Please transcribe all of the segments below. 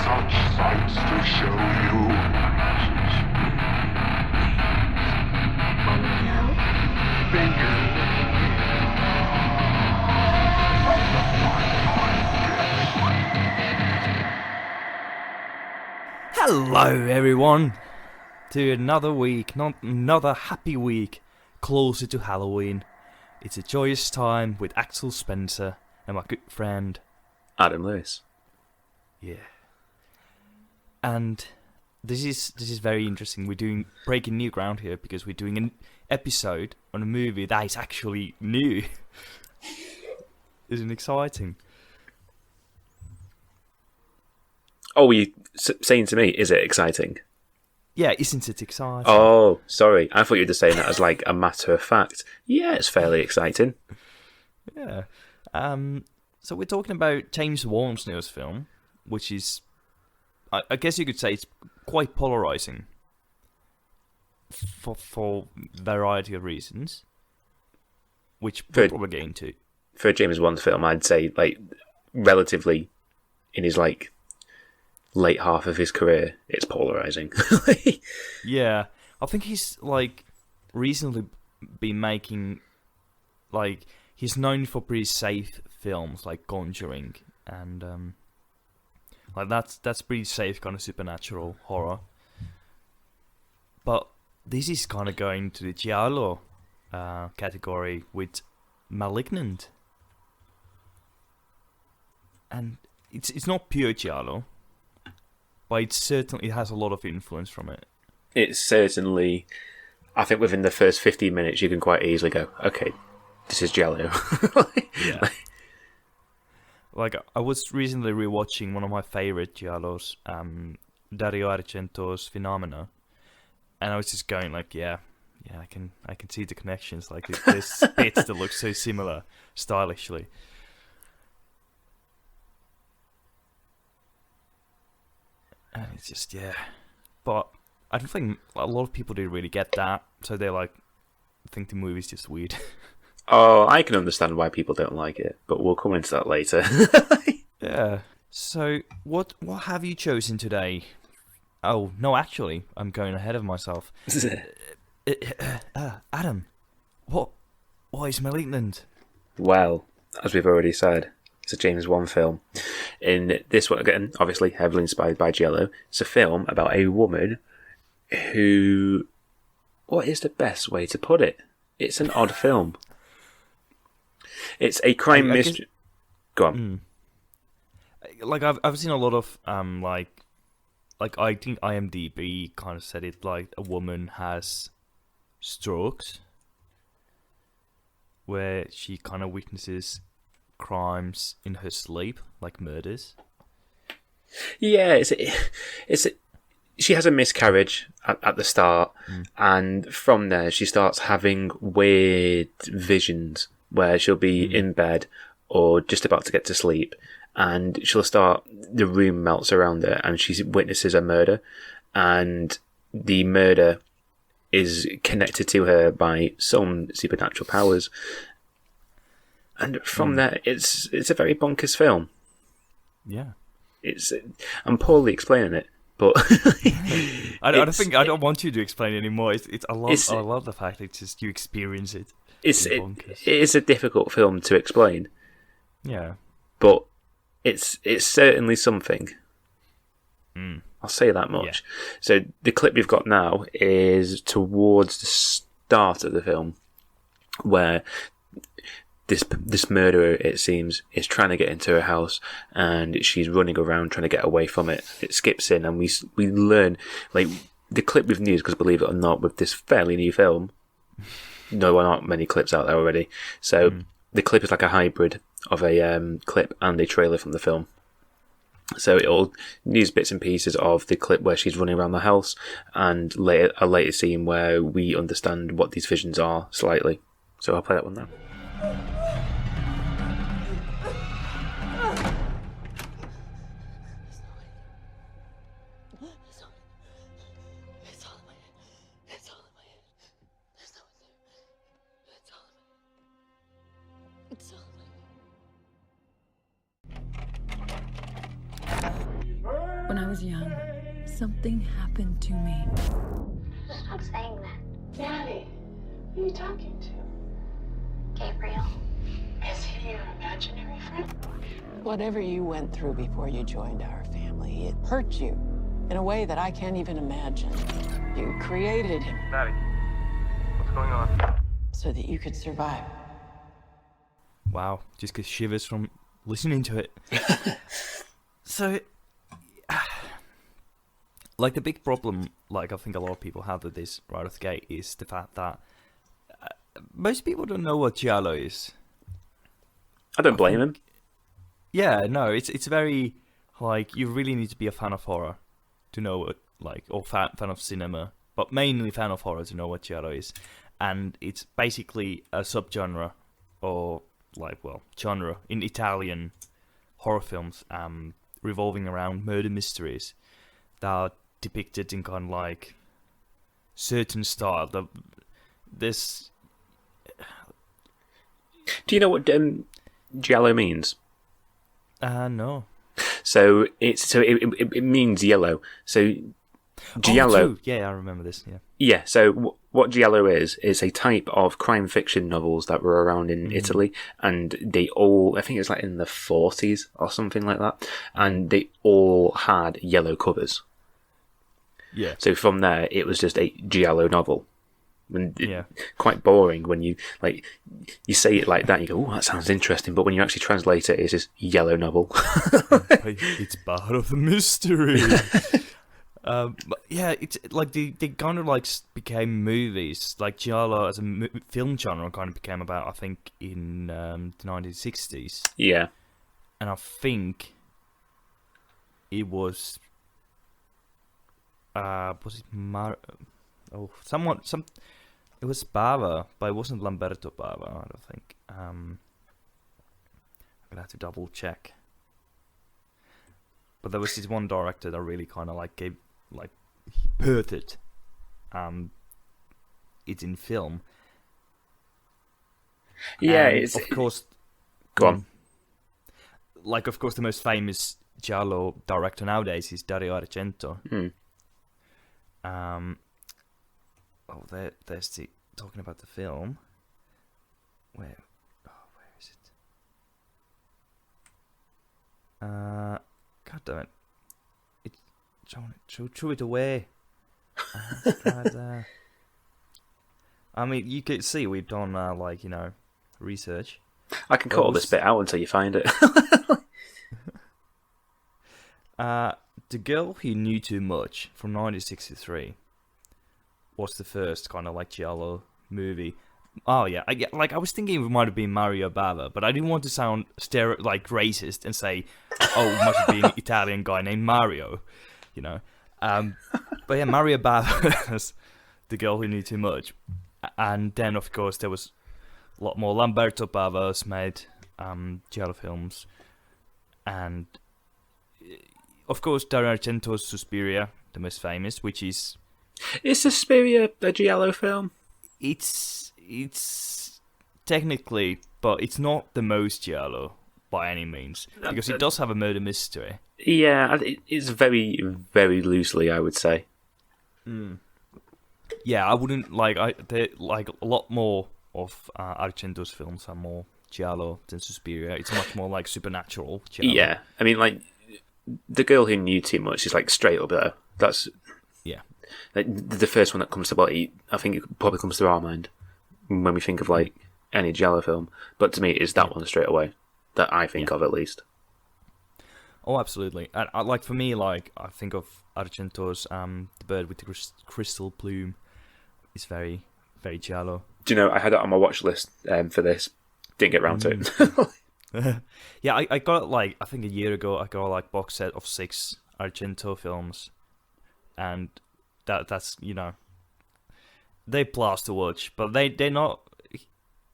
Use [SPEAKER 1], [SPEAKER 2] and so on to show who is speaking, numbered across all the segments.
[SPEAKER 1] such sights to show you.
[SPEAKER 2] Hello everyone to another week, not another happy week, closer to Halloween. It's a joyous time with Axel Spencer and my good friend
[SPEAKER 3] Adam Lewis.
[SPEAKER 2] Yeah. And this is very interesting. We're breaking new ground here because we're doing an episode on a movie that is actually new. Isn't it exciting?
[SPEAKER 3] Oh, were you saying to me, is it exciting?
[SPEAKER 2] Yeah, isn't it exciting?
[SPEAKER 3] Oh, sorry. I thought you were just saying that as like a matter of fact. Yeah, it's fairly exciting.
[SPEAKER 2] Yeah. So we're talking about James Wan's newest film, which is, I guess you could say it's quite polarizing for a variety of reasons, which we'll probably get into.
[SPEAKER 3] For a James Wan film, I'd say like relatively in his like late half of his career, it's polarizing.
[SPEAKER 2] Yeah, I think he's like recently been making like he's known for pretty safe films like Conjuring and like that's pretty safe kind of supernatural horror. But this is kind of going to the giallo category with Malignant, and it's not pure giallo. But it certainly has a lot of influence from it.
[SPEAKER 3] It's certainly, I think within the first 15 minutes you can quite easily go, okay, this is Jello.
[SPEAKER 2] Yeah. Like, I was recently rewatching one of my favorite giallos, Dario Argento's Phenomena, and I was just going like, yeah, I can see the connections. Like, there's bits that look so similar stylishly. And it's just, yeah. But I don't think a lot of people do really get that. So they like think the movie's just weird.
[SPEAKER 3] Oh, I can understand why people don't like it, but we'll come into that later.
[SPEAKER 2] Yeah. So what have you chosen today? Oh, no, actually, I'm going ahead of myself. Adam, what is Malignant?
[SPEAKER 3] Well, as we've already said, it's a James Wan film. In this one, again, obviously heavily inspired by Giallo, it's a film about a woman who... What is the best way to put it? It's an odd film. It's a crime mystery... Go on.
[SPEAKER 2] Like, I've seen a lot of, like I think IMDb kind of said it, like, a woman has strokes, where she kind of witnesses crimes in her sleep, like murders.
[SPEAKER 3] Yeah, she has a miscarriage at the start, and from there she starts having weird visions where she'll be in bed or just about to get to sleep, and the room melts around her, and she witnesses a murder, and the murder is connected to her by some supernatural powers. And from there, it's a very bonkers film.
[SPEAKER 2] Yeah,
[SPEAKER 3] I'm poorly explaining it, but
[SPEAKER 2] I don't want you to explain it anymore. I love the fact that just you experience it.
[SPEAKER 3] It is a difficult film to explain.
[SPEAKER 2] Yeah,
[SPEAKER 3] but it's certainly something. I'll say that much. Yeah. So the clip we've got now is towards the start of the film, where this murderer, it seems, is trying to get into her house, and she's running around trying to get away from it. It skips in, and we learn, like, the clip we've used, because believe it or not, with this fairly new film, there aren't many clips out there already. So the clip is like a hybrid of a clip and a trailer from the film. So it'll use bits and pieces of the clip where she's running around the house, and a later scene where we understand what these visions are slightly. So I'll play that one now.
[SPEAKER 4] When I was young, something happened to me.
[SPEAKER 5] Stop saying that.
[SPEAKER 6] Daddy, who are you talking to?
[SPEAKER 5] Gabriel.
[SPEAKER 6] Is he your imaginary friend?
[SPEAKER 7] Whatever you went through before you joined our family, it hurt you in a way that I can't even imagine. You created him.
[SPEAKER 8] Daddy, what's going on?
[SPEAKER 7] So that you could survive.
[SPEAKER 2] Wow, just get shivers from listening to it. So, like, the big problem, like, I think a lot of people have with this right off the gate is the fact that most people don't know what giallo is.
[SPEAKER 3] I don't blame him.
[SPEAKER 2] Yeah, no, it's very, like, you really need to be a fan of horror to know what, like, or fan of cinema, but mainly fan of horror to know what giallo is. And it's basically a subgenre, or, like, well, genre in Italian horror films, revolving around murder mysteries that are depicted in kind of, like, certain style. This...
[SPEAKER 3] Do you know what giallo means?
[SPEAKER 2] No.
[SPEAKER 3] So it means yellow. So giallo.
[SPEAKER 2] Oh, yeah, I remember this. Yeah.
[SPEAKER 3] Yeah. So what giallo is a type of crime fiction novels that were around in Italy, and they all, I think it's like in the 40s or something like that, and they all had yellow covers.
[SPEAKER 2] Yeah.
[SPEAKER 3] So from there, it was just a giallo novel. Quite boring when you say it like that. You go, "Oh, that sounds interesting," but when you actually translate it, it's just yellow novel.
[SPEAKER 2] It's part of the mystery. But yeah, it's like they kind of like became movies. Like giallo as a film genre kind of became about, I think, in the 1960s.
[SPEAKER 3] Yeah,
[SPEAKER 2] and I think it was it it was Bava, but it wasn't Lamberto Bava, I don't think. I'm gonna have to double check. But there was this one director that really kind of like gave, like, he birthed it in film.
[SPEAKER 3] yeah.
[SPEAKER 2] And
[SPEAKER 3] It's
[SPEAKER 2] of course,
[SPEAKER 3] go on.
[SPEAKER 2] Like, of course, the most famous giallo director nowadays is Dario Argento. There's the talking about the film. Where is it? God damn it! It threw it away. I mean, you could see we've done research.
[SPEAKER 3] I can cut all this bit out until you find it.
[SPEAKER 2] The Girl Who Knew Too Much from 1963 was the first kind of like giallo movie. Oh yeah, I was thinking it might have been Mario Bava, but I didn't want to sound racist and say, oh, it must have been an Italian guy named Mario, you know. But yeah, Mario Bava's The Girl Who Knew Too Much, and then of course there was a lot more Lamberto Bava's made giallo films, and of course Dario Argento's Suspiria, the most famous, which is...
[SPEAKER 3] Is Suspiria a giallo film?
[SPEAKER 2] It's technically, but it's not the most giallo by any means, because it does have a murder mystery.
[SPEAKER 3] Yeah, it's very, very loosely, I would say.
[SPEAKER 2] Yeah, I wouldn't a lot more of Argento's films are more giallo than Suspiria. It's much more like supernatural giallo.
[SPEAKER 3] Yeah, I mean, like, The Girl Who Knew Too Much is like straight up there. That's the first one that comes to body. I think it probably comes to our mind when we think of like any giallo film. But to me, it's that one straight away that I think of, at least.
[SPEAKER 2] Oh, absolutely. And like, for me, like, I think of Argento's The Bird with the Crystal Plume. It's very, very giallo.
[SPEAKER 3] Do you know, I had it on my watch list for this. Didn't get round to it.
[SPEAKER 2] Yeah, I got, like, I think a year ago, I got a box set of 6 Argento films. And that's, you know, they blast to watch, but they're not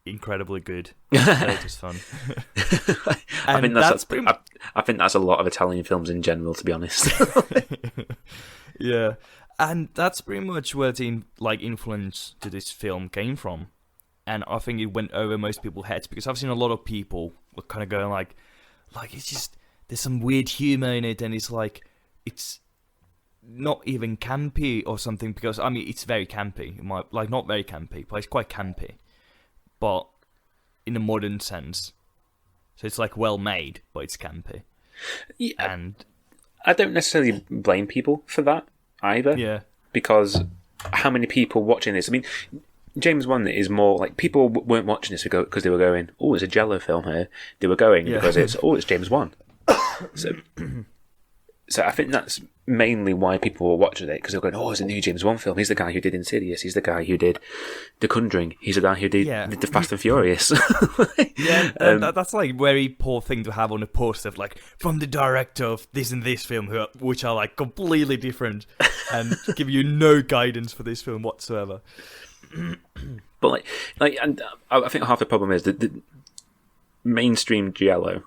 [SPEAKER 2] incredibly good. They're just fun.
[SPEAKER 3] I think that's a lot of Italian films in general, to be honest.
[SPEAKER 2] Yeah, and that's pretty much where the influence to this film came from, and I think it went over most people's heads, because I've seen a lot of people kind of going like it's just, there's some weird humor in it, and it's like it's not even campy or something, because I mean it's very campy. Like not very campy, but it's quite campy, but in a modern sense. So it's like well made, but it's campy.
[SPEAKER 3] Yeah,
[SPEAKER 2] and
[SPEAKER 3] I don't necessarily blame people for that either.
[SPEAKER 2] Yeah,
[SPEAKER 3] because how many people watching this? I mean, James Wan is more like people weren't watching this because they were going, "Oh, it's a Jello film here." They were going because it's James Wan. So I think that's mainly why people were watching it, because they were going, "Oh, it's a new James Wan film. He's the guy who did Insidious. He's the guy who did The Conjuring. He's the guy who did the Fast and Furious."
[SPEAKER 2] That's like very poor thing to have on a poster, of like from the director of this and this film, which are like completely different and give you no guidance for this film whatsoever.
[SPEAKER 3] But and I think half the problem is that the mainstream giallo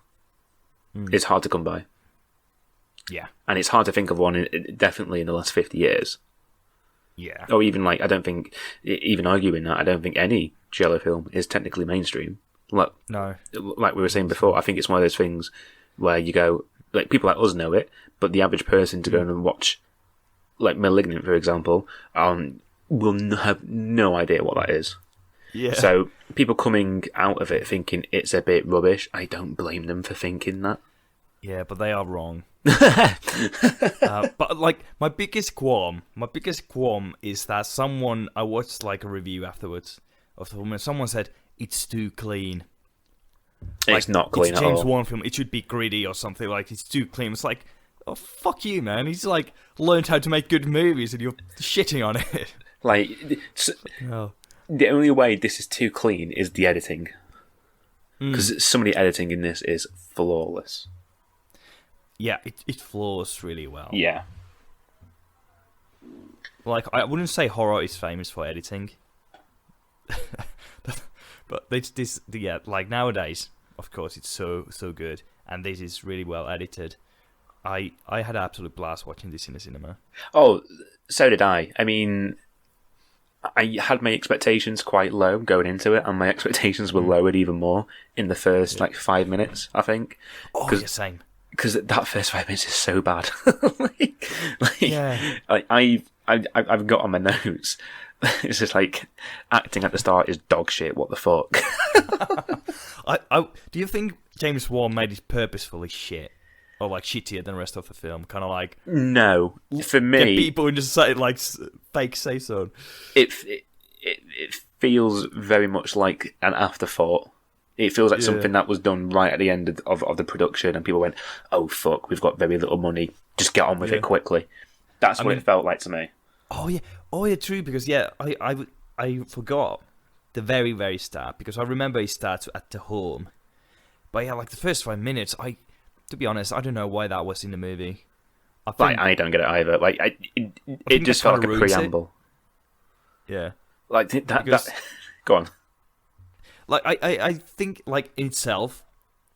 [SPEAKER 3] is hard to come by.
[SPEAKER 2] Yeah,
[SPEAKER 3] and it's hard to think of one definitely in the last 50 years.
[SPEAKER 2] Yeah,
[SPEAKER 3] or even I don't think, even arguing that, I don't think any giallo film is technically mainstream. Like we were saying before, I think it's one of those things where you go, like people like us know it, but the average person to go and watch, like Malignant, for example, will have no idea what that is.
[SPEAKER 2] Yeah.
[SPEAKER 3] So people coming out of it thinking it's a bit rubbish, I don't blame them for thinking that.
[SPEAKER 2] Yeah, but they are wrong. But like my biggest qualm is that I watched like a review afterwards of the film, and someone said it's too clean.
[SPEAKER 3] It's not clean
[SPEAKER 2] it's
[SPEAKER 3] at all.
[SPEAKER 2] James Wan film. It should be gritty or something. Like it's too clean. It's like, oh fuck you, man. He's like learned how to make good movies, and you're shitting on it.
[SPEAKER 3] Like the only way this is too clean is the editing, because some of the editing in this is flawless.
[SPEAKER 2] Yeah, it flows really well.
[SPEAKER 3] Yeah.
[SPEAKER 2] Like, I wouldn't say horror is famous for editing. But like nowadays, of course, it's so good. And this is really well edited. I had an absolute blast watching this in the cinema.
[SPEAKER 3] Oh, so did I. I mean, I had my expectations quite low going into it, and my expectations were lowered even more in the first, 5 minutes, I think.
[SPEAKER 2] Oh, yeah, same.
[SPEAKER 3] Because that first 5 minutes is so bad.
[SPEAKER 2] Yeah.
[SPEAKER 3] I've got on my notes. It's just like acting at the start is dog shit. What the fuck?
[SPEAKER 2] Do you think James Wan made it purposefully shit, or like shittier than the rest of the film? Kind of like
[SPEAKER 3] no. For me,
[SPEAKER 2] get people and just say like fake say so.
[SPEAKER 3] It feels very much like an afterthought. It feels like something that was done right at the end of the production, and people went, "Oh fuck, we've got very little money. Just get on with it quickly." That's what it felt like to me.
[SPEAKER 2] Oh yeah, true. Because I forgot the very very start, because I remember he starts at the home, but yeah, like the first 5 minutes, to be honest, I don't know why that was in the movie.
[SPEAKER 3] I don't get it either. Like it just felt like a preamble.
[SPEAKER 2] Yeah,
[SPEAKER 3] like that. Go on.
[SPEAKER 2] Like I think like in itself,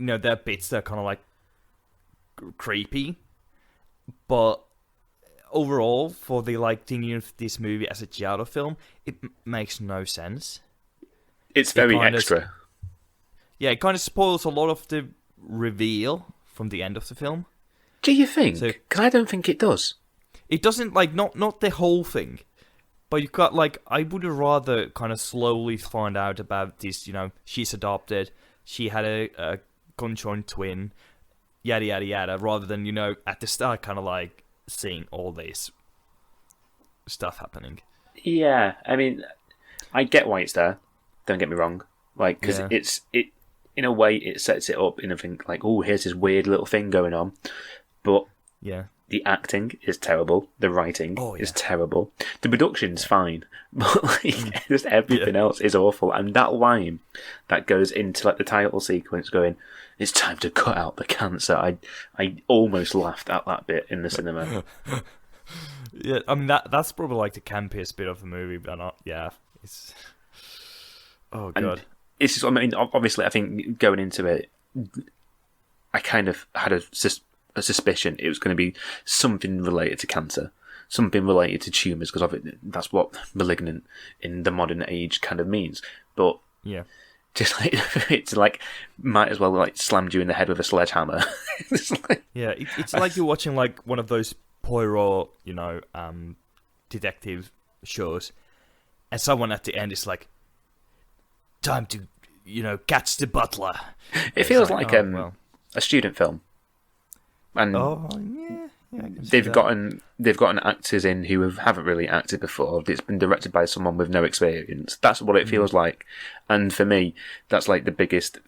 [SPEAKER 2] there are bits that are kind of like creepy, but overall, for the thinking of this movie as a giallo film, it makes no sense.
[SPEAKER 3] It's very extra.
[SPEAKER 2] Yeah, it kind of spoils a lot of the reveal from the end of the film.
[SPEAKER 3] Do you think? Because I don't think it does.
[SPEAKER 2] It doesn't not the whole thing. But you've got, I would rather kind of slowly find out about this, she's adopted, she had a conjoined twin, yada, yada, yada, rather than, at the start kind of, seeing all this stuff happening.
[SPEAKER 3] Yeah, I mean, I get why it's there, don't get me wrong. Because it in a way, it sets it up in a thing, oh, here's this weird little thing going on. But...
[SPEAKER 2] yeah.
[SPEAKER 3] The acting is terrible. The writing is terrible. The production's fine, but just everything else is awful. And that line that goes into the title sequence, going, "It's time to cut out the cancer." I almost laughed at that bit in the cinema.
[SPEAKER 2] Yeah, I mean that's probably the campiest bit of the movie, but not. Yeah, it's. Oh god.
[SPEAKER 3] And it's just, I mean, obviously, I think going into it, I kind of had a suspicion it was going to be something related to cancer, something related to tumours, because that's what malignant in the modern age kind of means. But
[SPEAKER 2] yeah,
[SPEAKER 3] just it's might as well slammed you in the head with a sledgehammer.
[SPEAKER 2] It's like you're watching one of those Poirot, detective shows, and someone at the end is like, time to, catch the butler.
[SPEAKER 3] It feels like a student film, and
[SPEAKER 2] I can see
[SPEAKER 3] they've
[SPEAKER 2] that.
[SPEAKER 3] gotten actors in who haven't really acted before. It's been directed by someone with no experience. That's what it feels like, and for me, that's like the biggest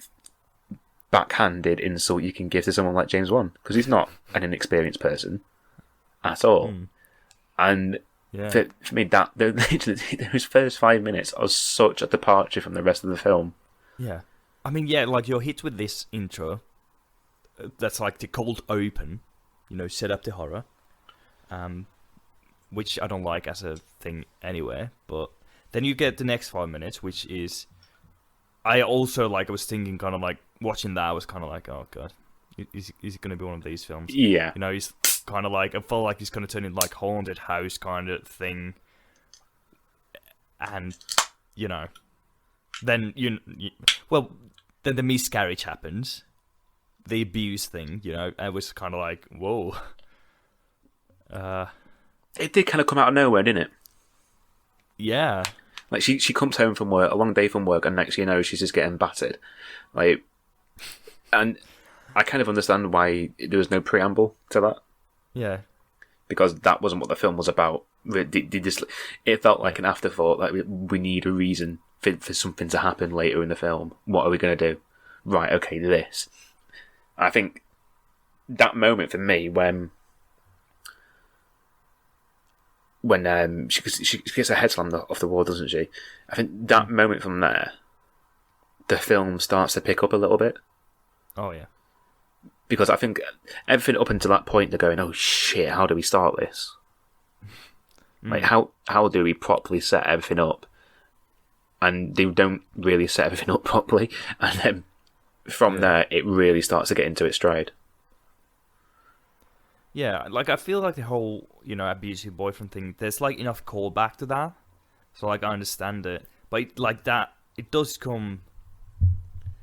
[SPEAKER 3] backhanded insult you can give to someone like James Wan, because he's not an inexperienced person at all. And for me, those first 5 minutes are such a departure from the rest of the film.
[SPEAKER 2] Yeah. I mean, like you're hit with this intro. That's like the cold open, set up the horror. Which I don't like as a thing anyway. But then you get the next 5 minutes, which is... I was thinking kind of like, watching that, I was kind of like, oh god, is it going to be one of these films?
[SPEAKER 3] Yeah.
[SPEAKER 2] He's kind of like, I felt like he's going to turn into like haunted house kind of thing. And, then, then the miscarriage happens. The abuse thing, I was kind of like, whoa.
[SPEAKER 3] It did kind of come out of nowhere, didn't it?
[SPEAKER 2] Yeah.
[SPEAKER 3] Like, she comes home from work, a long day from work, and next thing you know, she's just getting battered. Like, and I kind of understand why there was no preamble to that.
[SPEAKER 2] Yeah.
[SPEAKER 3] Because that wasn't what the film was about. It felt like an afterthought, like we need a reason for something to happen later in the film. What are we going to do? Right, okay, this. I think that moment for me when she gets her head slammed off the wall, doesn't she? I think that moment from there, the film starts to pick up a little bit.
[SPEAKER 2] Oh, yeah.
[SPEAKER 3] Because I think everything up until that point, they're going, oh shit, how do we start this? Like, how do we properly set everything up? And they don't really set everything up properly. And then from there, it really starts to get into its stride.
[SPEAKER 2] Yeah, like, I feel like the whole, abusive boyfriend thing, there's, like, enough callback to that. So, like, I understand it. But, it does come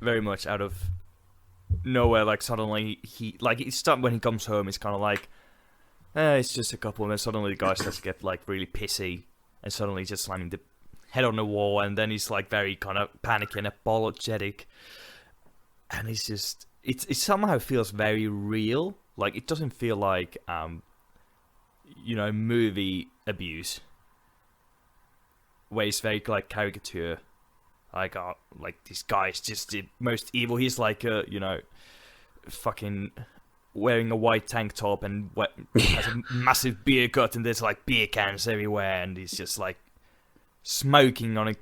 [SPEAKER 2] very much out of nowhere. Like, suddenly, when he comes home, it's kind of like, it's just a couple, and then suddenly the guy starts to get, like, really pissy, and suddenly he's just slamming the head on the wall, and then he's, like, very kind of panicking, apologetic. And it's just, it somehow feels very real. Like, it doesn't feel like, movie abuse, where it's very, like, caricature. Like, this guy's just the most evil. He's like, fucking wearing a white tank top and has a massive beer gut, and there's, like, beer cans everywhere, and he's just, like, smoking on a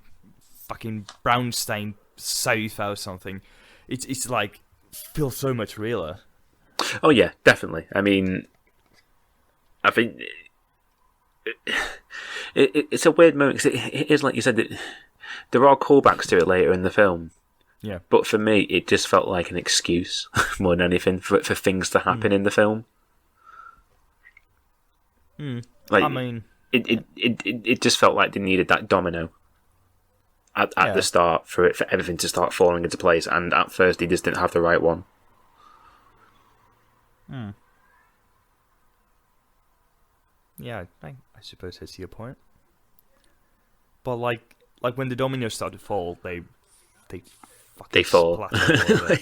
[SPEAKER 2] fucking brown-stained sofa or something. It's like, feels so much realer.
[SPEAKER 3] Oh yeah, definitely. I mean, I think it's a weird moment, because it is, like you said, that there are callbacks to it later in the film.
[SPEAKER 2] Yeah.
[SPEAKER 3] But for me, it just felt like an excuse more than anything for things to happen in the film. Like,
[SPEAKER 2] I mean,
[SPEAKER 3] it just felt like they needed that domino at the start for everything to start falling into place, and at first they just didn't have the right one.
[SPEAKER 2] Yeah, I suppose I see your point. But like when the dominoes start to fall, they fucking
[SPEAKER 3] fall.
[SPEAKER 2] splatter all over.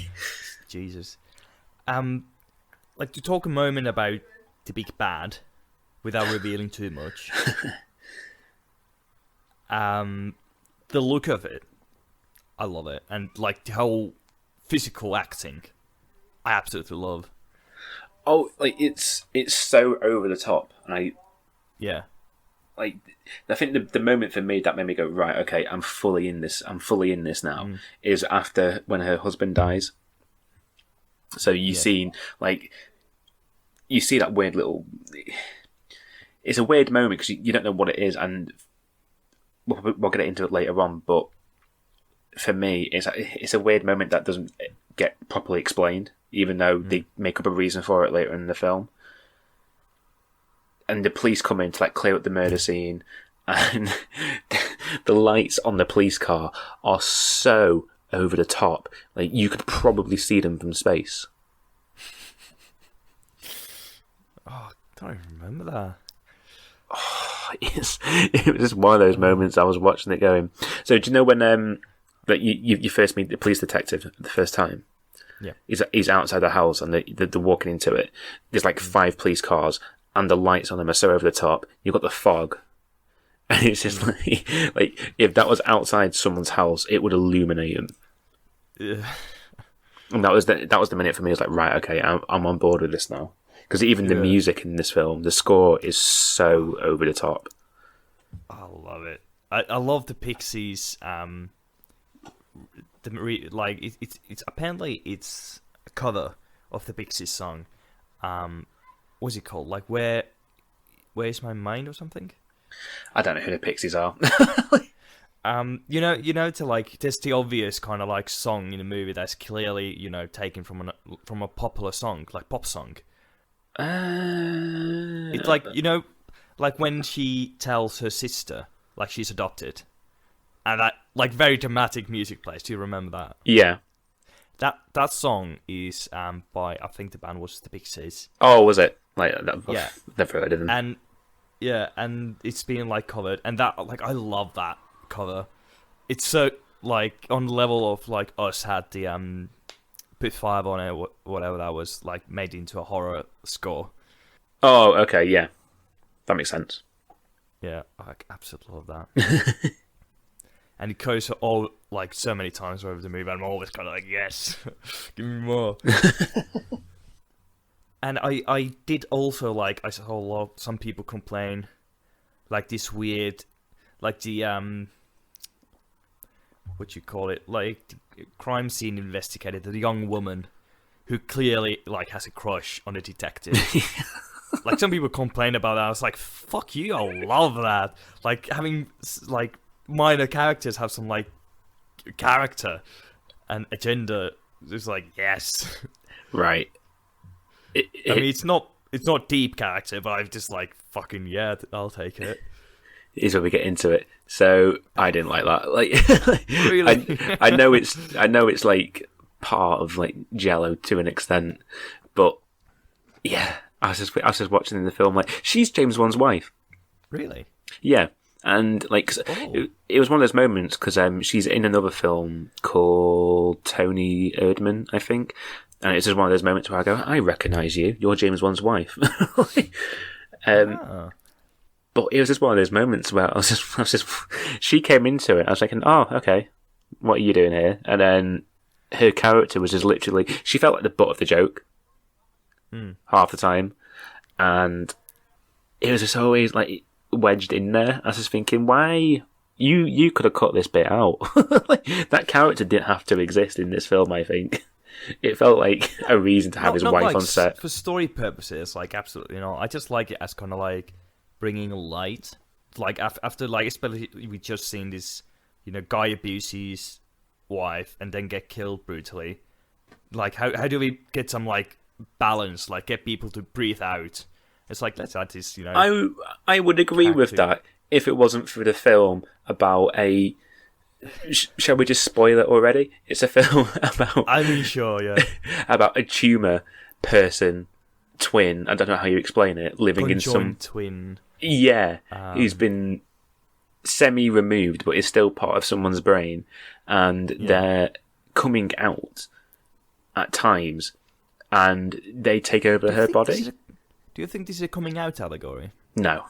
[SPEAKER 2] Jesus. Like, to talk a moment about the big bad without revealing too much. The look of it, I love it, and like the whole physical acting, I absolutely love.
[SPEAKER 3] Oh, like it's so over the top, and I think the moment for me that made me go, right, okay, I'm fully in this now, is after when her husband dies. So you see that weird little. It's a weird moment because you don't know what it is, and we'll get into it later on. But for me, it's a weird moment that doesn't get properly explained, even though they make up a reason for it later in the film. And the police come in to like clear up the murder scene, and the lights on the police car are so over the top, like you could probably see them from space.
[SPEAKER 2] Oh, don't even remember that.
[SPEAKER 3] It was just one of those moments I was watching it going. So do you know when like you first meet the police detective the first time?
[SPEAKER 2] Yeah.
[SPEAKER 3] He's outside the house and they're walking into it. There's like 5 police cars and the lights on them are so over the top. You've got the fog. And it's just like if that was outside someone's house, it would illuminate them.
[SPEAKER 2] Yeah.
[SPEAKER 3] And that was the minute for me. It was like, right, okay, I'm on board with this now. Because even the music in this film, the score is so over the top.
[SPEAKER 2] I love it. I love the Pixies. It's apparently it's a cover of the Pixies song. What's it called? Like where's my mind or something?
[SPEAKER 3] I don't know who the Pixies are.
[SPEAKER 2] To like there's the obvious kind of like song in the movie that's clearly taken from a popular song, like pop song. It's like like when she tells her sister like she's adopted, and that like very dramatic music plays. Do you remember that?
[SPEAKER 3] Yeah.
[SPEAKER 2] That song is by, I think the band was the Pixies.
[SPEAKER 3] Oh, was it? Like that?
[SPEAKER 2] Yeah.
[SPEAKER 3] Never heard of them.
[SPEAKER 2] And it's been like covered, and that like I love that cover. It's so like on the level of like Us had the put 5 on it, whatever that was, like made into a horror score.
[SPEAKER 3] Oh, okay, yeah, that makes sense.
[SPEAKER 2] Yeah, I absolutely love that. And it goes all like so many times over the movie, and I'm always kind of like, yes, give me more. And I did also like, I saw some people complain, like this weird, like the what you call it, like the crime scene investigator, the young woman who clearly like has a crush on a detective. Like some people complain about that. I was like, fuck you, I love that. Like having like minor characters have some like character and agenda. It's like, yes,
[SPEAKER 3] right.
[SPEAKER 2] I mean, it's not deep character, but I'm just like, fucking yeah, I'll take it.
[SPEAKER 3] Is where we get into it. So I didn't like that. Like,
[SPEAKER 2] really,
[SPEAKER 3] I know it's like part of like Jello to an extent, but yeah, I was just watching in the film like she's James Wan's wife.
[SPEAKER 2] Really?
[SPEAKER 3] Yeah, and like it was one of those moments because she's in another film called Tony Erdmann, I think. And it's just one of those moments where I go, I recognise you. You're James Wan's wife. But it was just one of those moments where I was just. She came into it. I was thinking, oh, okay, what are you doing here? And then her character was just literally. She felt like the butt of the joke half the time, and it was just always like wedged in there. I was just thinking, why you could have cut this bit out. Like, that character didn't have to exist in this film. I think. It felt like a reason to have his wife
[SPEAKER 2] like
[SPEAKER 3] on set.
[SPEAKER 2] For story purposes, like, absolutely not. I just like it as kind of like bringing light. Like, after like, especially we just seen this, guy abuse his wife and then get killed brutally. Like, how do we get some, like, balance? Like, get people to breathe out? It's like, let's add this,
[SPEAKER 3] I would agree with that if it wasn't for the film about a... Shall we just spoil it already? It's a film about...
[SPEAKER 2] I mean, sure, yeah.
[SPEAKER 3] About a tumour person, twin, I don't know how you explain it, living in some...
[SPEAKER 2] twin.
[SPEAKER 3] Yeah, who's been semi-removed, but is still part of someone's brain, and they're coming out at times, and they take over her body.
[SPEAKER 2] Do you think this is a coming out allegory?
[SPEAKER 3] No.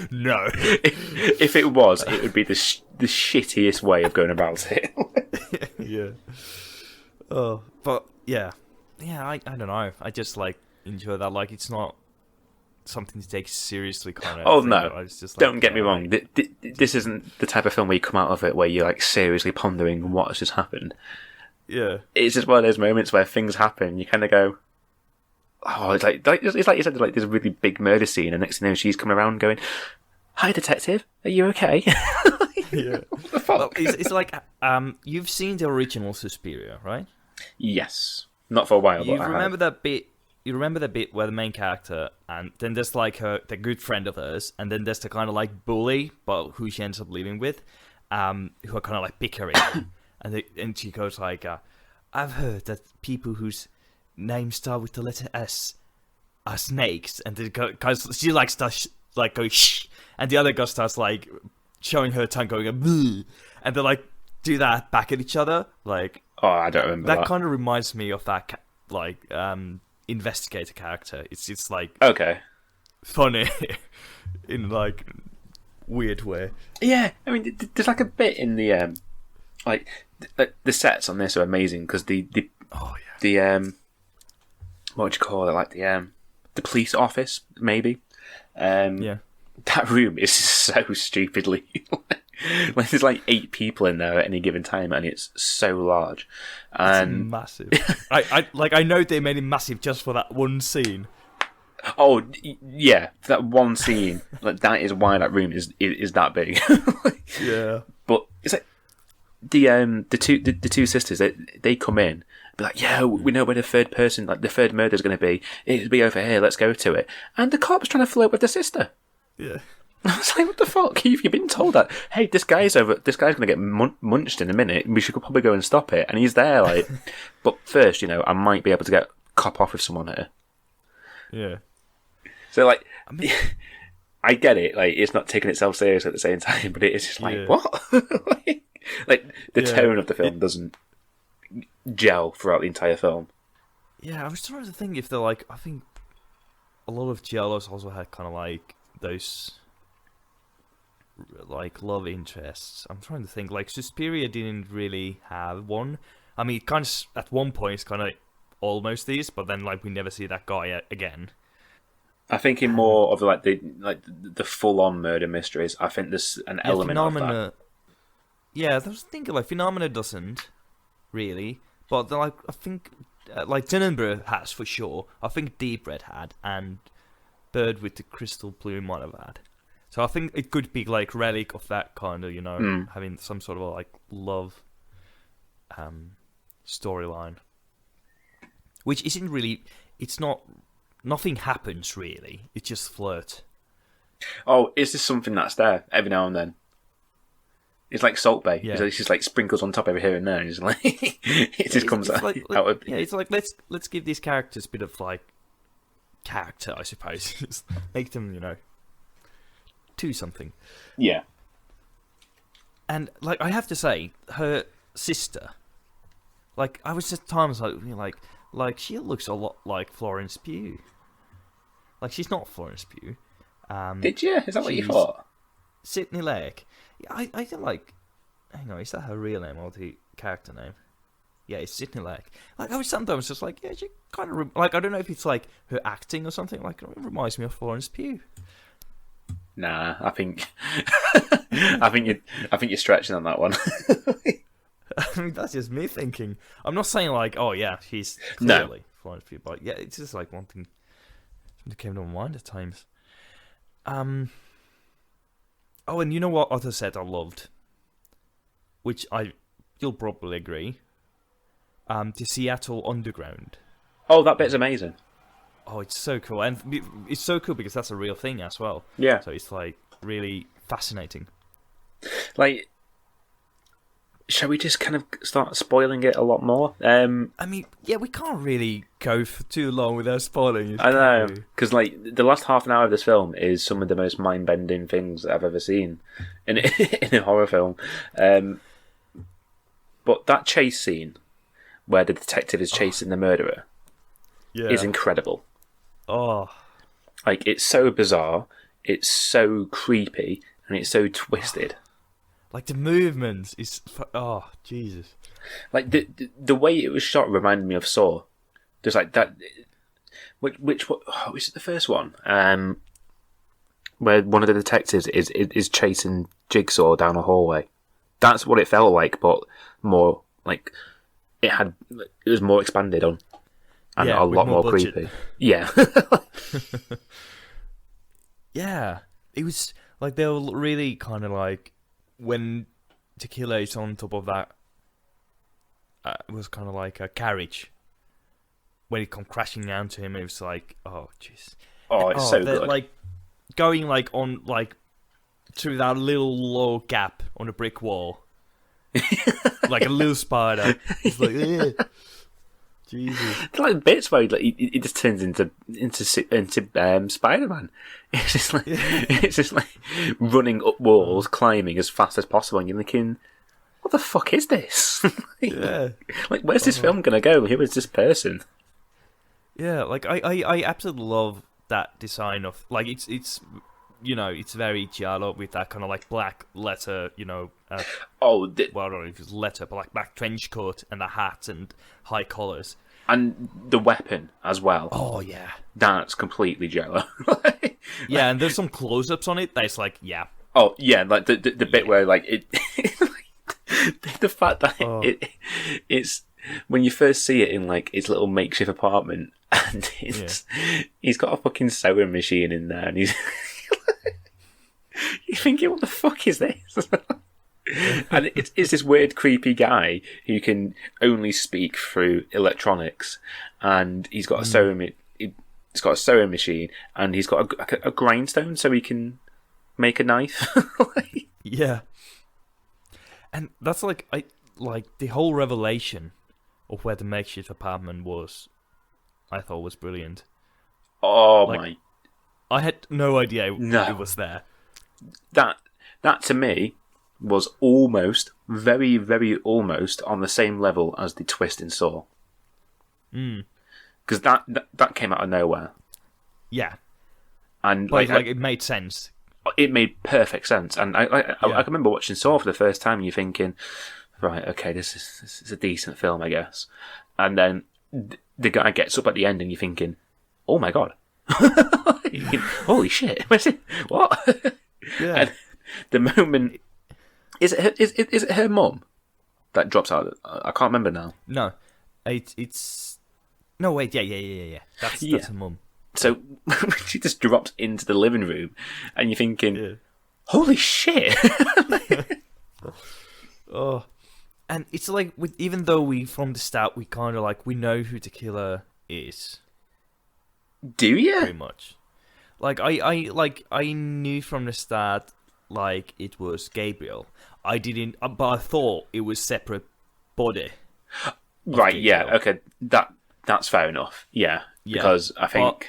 [SPEAKER 2] No.
[SPEAKER 3] If it was, it would be the shittiest way of going about it.
[SPEAKER 2] Yeah. Oh, but yeah, I don't know. I just like enjoy that. Like, it's not something to take seriously, kind of.
[SPEAKER 3] Oh no!
[SPEAKER 2] It's just, like,
[SPEAKER 3] don't get me wrong. This isn't the type of film where you come out of it where you're like seriously pondering what has just happened.
[SPEAKER 2] Yeah.
[SPEAKER 3] It's just one of those moments where things happen. You kind of go, oh, it's like you said, like this really big murder scene, and next thing you know, she's coming around going, "Hi, detective, are you okay?"
[SPEAKER 2] Yeah.
[SPEAKER 3] What the fuck?
[SPEAKER 2] It's like you've seen the original Suspiria, right?
[SPEAKER 3] Yes, not for a while.
[SPEAKER 2] You
[SPEAKER 3] but
[SPEAKER 2] remember that bit? You remember the bit where the main character, and then there's like the good friend of hers, and then there's the kind of like bully, but who she ends up living with, who are kind of like bickering, and she goes like, "I've heard that people whose names start with the letter S are snakes, and the guys she like starts like going shh, and the other girl starts like showing her tongue going bleh, and they like do that back at each other. Like,
[SPEAKER 3] Oh, I don't remember that.
[SPEAKER 2] kind of reminds me of that investigator character. It's like
[SPEAKER 3] Okay.
[SPEAKER 2] funny in like weird way.
[SPEAKER 3] Yeah, I mean, there's like a bit in the like the sets on this are amazing because the what would you call it? Like the police office, maybe.
[SPEAKER 2] Yeah.
[SPEAKER 3] That room is so stupidly. When there's like 8 people in there at any given time, and it's so large, and
[SPEAKER 2] It's massive. I know they made it massive just for that one scene.
[SPEAKER 3] oh yeah, that one scene, like that is why that room is that big.
[SPEAKER 2] Yeah.
[SPEAKER 3] But it's like the two sisters, they come in and be like, yeah, we know where the third person, like the third murder is going to be. It'll be over here. Let's go to it. And the cop's trying to flirt with the sister.
[SPEAKER 2] Yeah.
[SPEAKER 3] I was like, what the fuck? You've been told that, hey, this guy's going to get munched in a minute. We should probably go and stop it. And he's there, like, but first, I might be able to get cop off with someone here.
[SPEAKER 2] Yeah.
[SPEAKER 3] So, like, I get it. Like, it's not taking itself serious at the same time, but it is just like,
[SPEAKER 2] Yeah.
[SPEAKER 3] what? Like, the
[SPEAKER 2] Yeah.
[SPEAKER 3] tone of the film doesn't gel throughout the entire film.
[SPEAKER 2] Yeah, I was trying to think if they're like, I think a lot of giallos also had kind of like those like love interests. I'm trying to think, like Suspiria didn't really have one. I mean, kind of at one point it's kind of almost these, but then like we never see that guy again.
[SPEAKER 3] I think in more of the full on murder mysteries, I think there's an element of that.
[SPEAKER 2] Yeah, I was thinking like Phenomena doesn't really, but like I think like Tenebrae has for sure. I think Deep Red had, and Bird with the Crystal Plume might have had. So I think it could be like relic of that kind of, having some sort of like love storyline, which isn't really. It's not. Nothing happens really. It's just flirt.
[SPEAKER 3] Oh, is this something that's there every now and then? It's like Salt Bay.
[SPEAKER 2] Yeah.
[SPEAKER 3] It's just like sprinkles on top over here and there, and it's like it just comes out.
[SPEAKER 2] Yeah, it's like let's give these characters a bit of like character, I suppose. Just make them, do something.
[SPEAKER 3] Yeah.
[SPEAKER 2] And like I have to say, her sister, like I was at times like she looks a lot like Florence Pugh. Like she's not Florence Pugh.
[SPEAKER 3] Did you? Is that what you thought?
[SPEAKER 2] Sidney Lake. Yeah, I feel like. Hang on, is that her real name or the character name? Yeah, it's Sidney Lake. Like I was sometimes just like, yeah, she kind of like I don't know if it's like her acting or something. Like it reminds me of Florence Pugh.
[SPEAKER 3] Nah, I think I think you're stretching on that one.
[SPEAKER 2] I mean, that's just me thinking. I'm not saying like, oh yeah, she's clearly Florence Pugh, but yeah, it's just like one thing that came to my mind at times. Oh, and you know what other set I loved, which you'll probably agree. The Seattle Underground.
[SPEAKER 3] Oh, that bit's amazing.
[SPEAKER 2] Oh, it's so cool, and it's so cool because that's a real thing as well.
[SPEAKER 3] Yeah.
[SPEAKER 2] So it's like really fascinating.
[SPEAKER 3] Like, shall we just kind of start spoiling it a lot more?
[SPEAKER 2] I mean, yeah, we can't really go for too long without spoiling it.
[SPEAKER 3] I know, because like the last half an hour of this film is some of the most mind-bending things that I've ever seen in in a horror film. But that chase scene where the detective is chasing the murderer is incredible.
[SPEAKER 2] Oh,
[SPEAKER 3] like it's so bizarre, it's so creepy, and it's so twisted.
[SPEAKER 2] Like the movements is Jesus.
[SPEAKER 3] Like the way it was shot reminded me of Saw. Just like that. Which was it the first one? Where one of the detectives is chasing Jigsaw down a hallway. That's what it felt like, but more like it was more expanded on and a lot more creepy. Yeah.
[SPEAKER 2] Yeah, it was like they were really kind of like. When Tequila is on top of that, it was kind of like a carriage. When it come crashing down to him, it was like, oh, jeez.
[SPEAKER 3] Oh, it's so good.
[SPEAKER 2] Like going like on like through that little low gap on a brick wall, like a little spider. It's like, Jesus.
[SPEAKER 3] It's like bits where he just turns into Spider-Man. It's just like running up walls, climbing as fast as possible, and you're thinking, what the fuck is this? Like, where's this film gonna go? Who is this person?
[SPEAKER 2] Yeah, like I absolutely love that design of like it's it's very giallo with that kind of like black leather, well, I don't know if it's leather, but like black trench coat and the hat and high collars.
[SPEAKER 3] And the weapon as well.
[SPEAKER 2] Oh, yeah.
[SPEAKER 3] That's completely jello.
[SPEAKER 2] Yeah, and there's some close-ups on it that's like, yeah.
[SPEAKER 3] Oh, yeah, like the bit where like it... the fact that it's... When you first see it in like his little makeshift apartment, and he's got a fucking sewing machine in there, and he's... You're thinking, what the fuck is this? And it's this weird, creepy guy who can only speak through electronics, and he's got a sewing. He's got a sewing machine, and he's got a grindstone, so he can make a knife.
[SPEAKER 2] Yeah, and that's like the whole revelation of where the makeshift apartment was. I thought was brilliant.
[SPEAKER 3] Oh my!
[SPEAKER 2] I had no idea it was there.
[SPEAKER 3] That to me was almost, very, very almost on the same level as the twist in Saw. Because that came out of nowhere.
[SPEAKER 2] Yeah.
[SPEAKER 3] And
[SPEAKER 2] but like it made sense.
[SPEAKER 3] It made perfect sense. And I remember watching Saw for the first time and you're thinking, right, okay, this is a decent film, I guess. And then the guy gets up at the end and you're thinking, oh my god. Holy shit. What? Yeah. And the moment... Is it her mum that drops out? I can't remember now.
[SPEAKER 2] No. It's... No, wait, yeah. That's her mum.
[SPEAKER 3] So she just drops into the living room and you're thinking, holy shit.
[SPEAKER 2] Oh. And it's like, even though from the start, we kind of like, we know who the killer is.
[SPEAKER 3] Do you?
[SPEAKER 2] Pretty much. Like, I knew from the start, like, it was Gabriel. I didn't, but I thought it was separate body.
[SPEAKER 3] Right, yeah, okay. That's fair enough. Yeah. Because I think...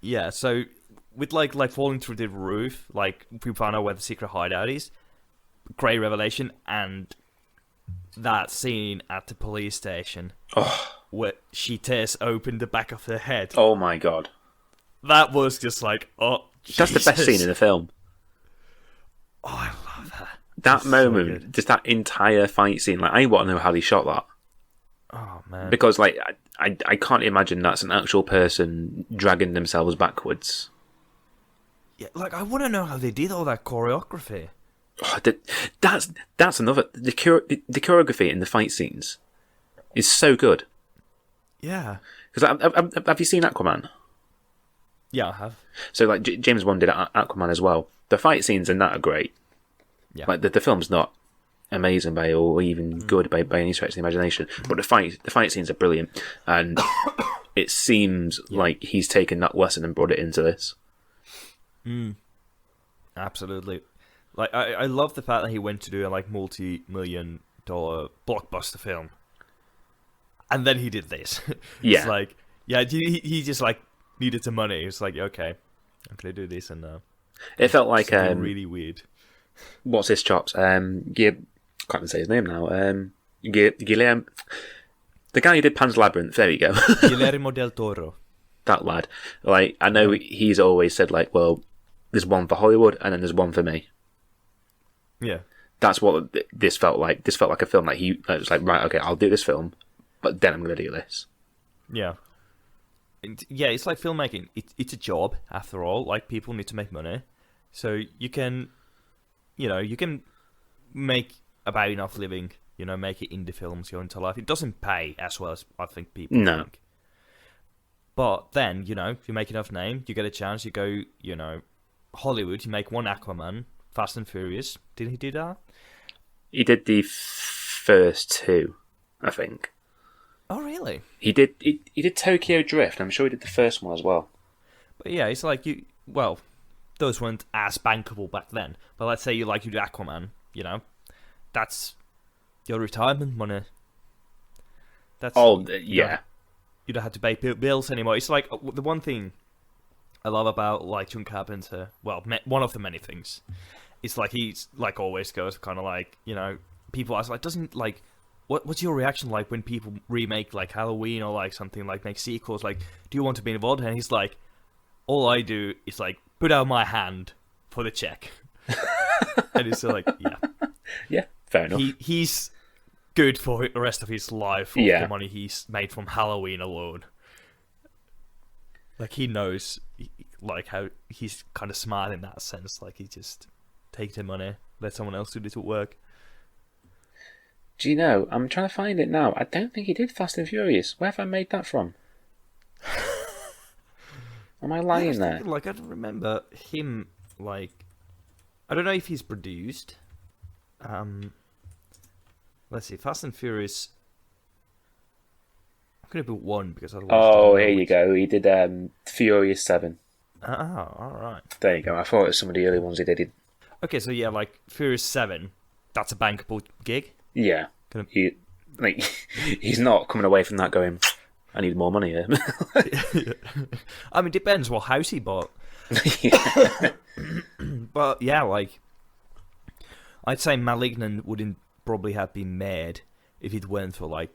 [SPEAKER 2] Yeah, so with like falling through the roof, like we found out where the secret hideout is. Great revelation, and that scene at the police station where she tears open the back of her head.
[SPEAKER 3] Oh my god.
[SPEAKER 2] That was just like, Jesus.
[SPEAKER 3] That's the best scene in the film.
[SPEAKER 2] Oh, I love that.
[SPEAKER 3] That moment, so just that entire fight scene, like I want to know how they shot that.
[SPEAKER 2] Oh man.
[SPEAKER 3] Because like I can't imagine that's an actual person dragging themselves backwards.
[SPEAKER 2] Yeah, like I want to know how they did all that choreography.
[SPEAKER 3] Oh, that's another the choreography in the fight scenes is so good.
[SPEAKER 2] Yeah.
[SPEAKER 3] Because have you seen Aquaman?
[SPEAKER 2] Yeah, I have.
[SPEAKER 3] So like James Wan did Aquaman as well. The fight scenes in that are great.
[SPEAKER 2] Yeah.
[SPEAKER 3] Like the film's not amazing or even good by any stretch of the imagination, but the fight scenes are brilliant, and it seems like he's taken that lesson and brought it into this.
[SPEAKER 2] Absolutely. Like I love the fact that he went to do a like multi-million-dollar blockbuster film, and then he did this.
[SPEAKER 3] Yeah.
[SPEAKER 2] It's like he just like needed the money. It's like, okay, I'm gonna do this, and
[SPEAKER 3] it felt like
[SPEAKER 2] really weird.
[SPEAKER 3] What's his chops? Can't even say his name now. Guillermo, the guy who did Pan's Labyrinth. There you go.
[SPEAKER 2] Guillermo del Toro.
[SPEAKER 3] That lad. Like I know he's always said like, well, there's one for Hollywood and then there's one for me.
[SPEAKER 2] Yeah.
[SPEAKER 3] That's what this felt like. This felt like a film that he was like, right, okay, I'll do this film, but then I'm going to do this.
[SPEAKER 2] Yeah. Yeah, it's like filmmaking. It's a job after all. Like people need to make money, so you can make about enough living, make it indie films your entire life. It doesn't pay as well as I think people think. But then, if you make enough name, you get a chance, you go, Hollywood, you make one Aquaman, Fast and Furious. Did he do that?
[SPEAKER 3] He did the first two, I think.
[SPEAKER 2] Oh, really?
[SPEAKER 3] He did Tokyo Drift. I'm sure he did the first one as well.
[SPEAKER 2] But yeah, it's like those weren't as bankable back then. But let's say you do Aquaman, that's your retirement money. That's
[SPEAKER 3] yeah.
[SPEAKER 2] You don't have to pay bills anymore. It's like the one thing I love about like John Carpenter. Well, one of the many things. It's like he's like always goes kind of like, you know, people ask like, doesn't like, what's your reaction like when people remake like Halloween or like something, like make sequels? Like, do you want to be involved? And he's like, all I do is like put out my hand for the check. And it's like,
[SPEAKER 3] yeah, fair enough.
[SPEAKER 2] He's good for the rest of his life for the money he's made from Halloween alone. Like, he knows like how he's kind of smart in that sense. Like, he just take the money, let someone else do the work.
[SPEAKER 3] Do you know, I'm trying to find it now. I don't think he did Fast and Furious. Where have I made that from? Am I lying there?
[SPEAKER 2] Thinking, like, I don't remember him, like... I don't know if he's produced. Let's see, Fast and Furious... I'm going to put 1, because otherwise...
[SPEAKER 3] Oh, here you go. He did Furious 7.
[SPEAKER 2] Oh, alright.
[SPEAKER 3] There you go. I thought it was some of the early ones he did.
[SPEAKER 2] Okay, so yeah, like, Furious 7, that's a bankable gig?
[SPEAKER 3] Yeah. He's not coming away from that going, I need more money here.
[SPEAKER 2] I mean, it depends what house he bought. But yeah, like, I'd say Malignant wouldn't probably have been made if it weren't for like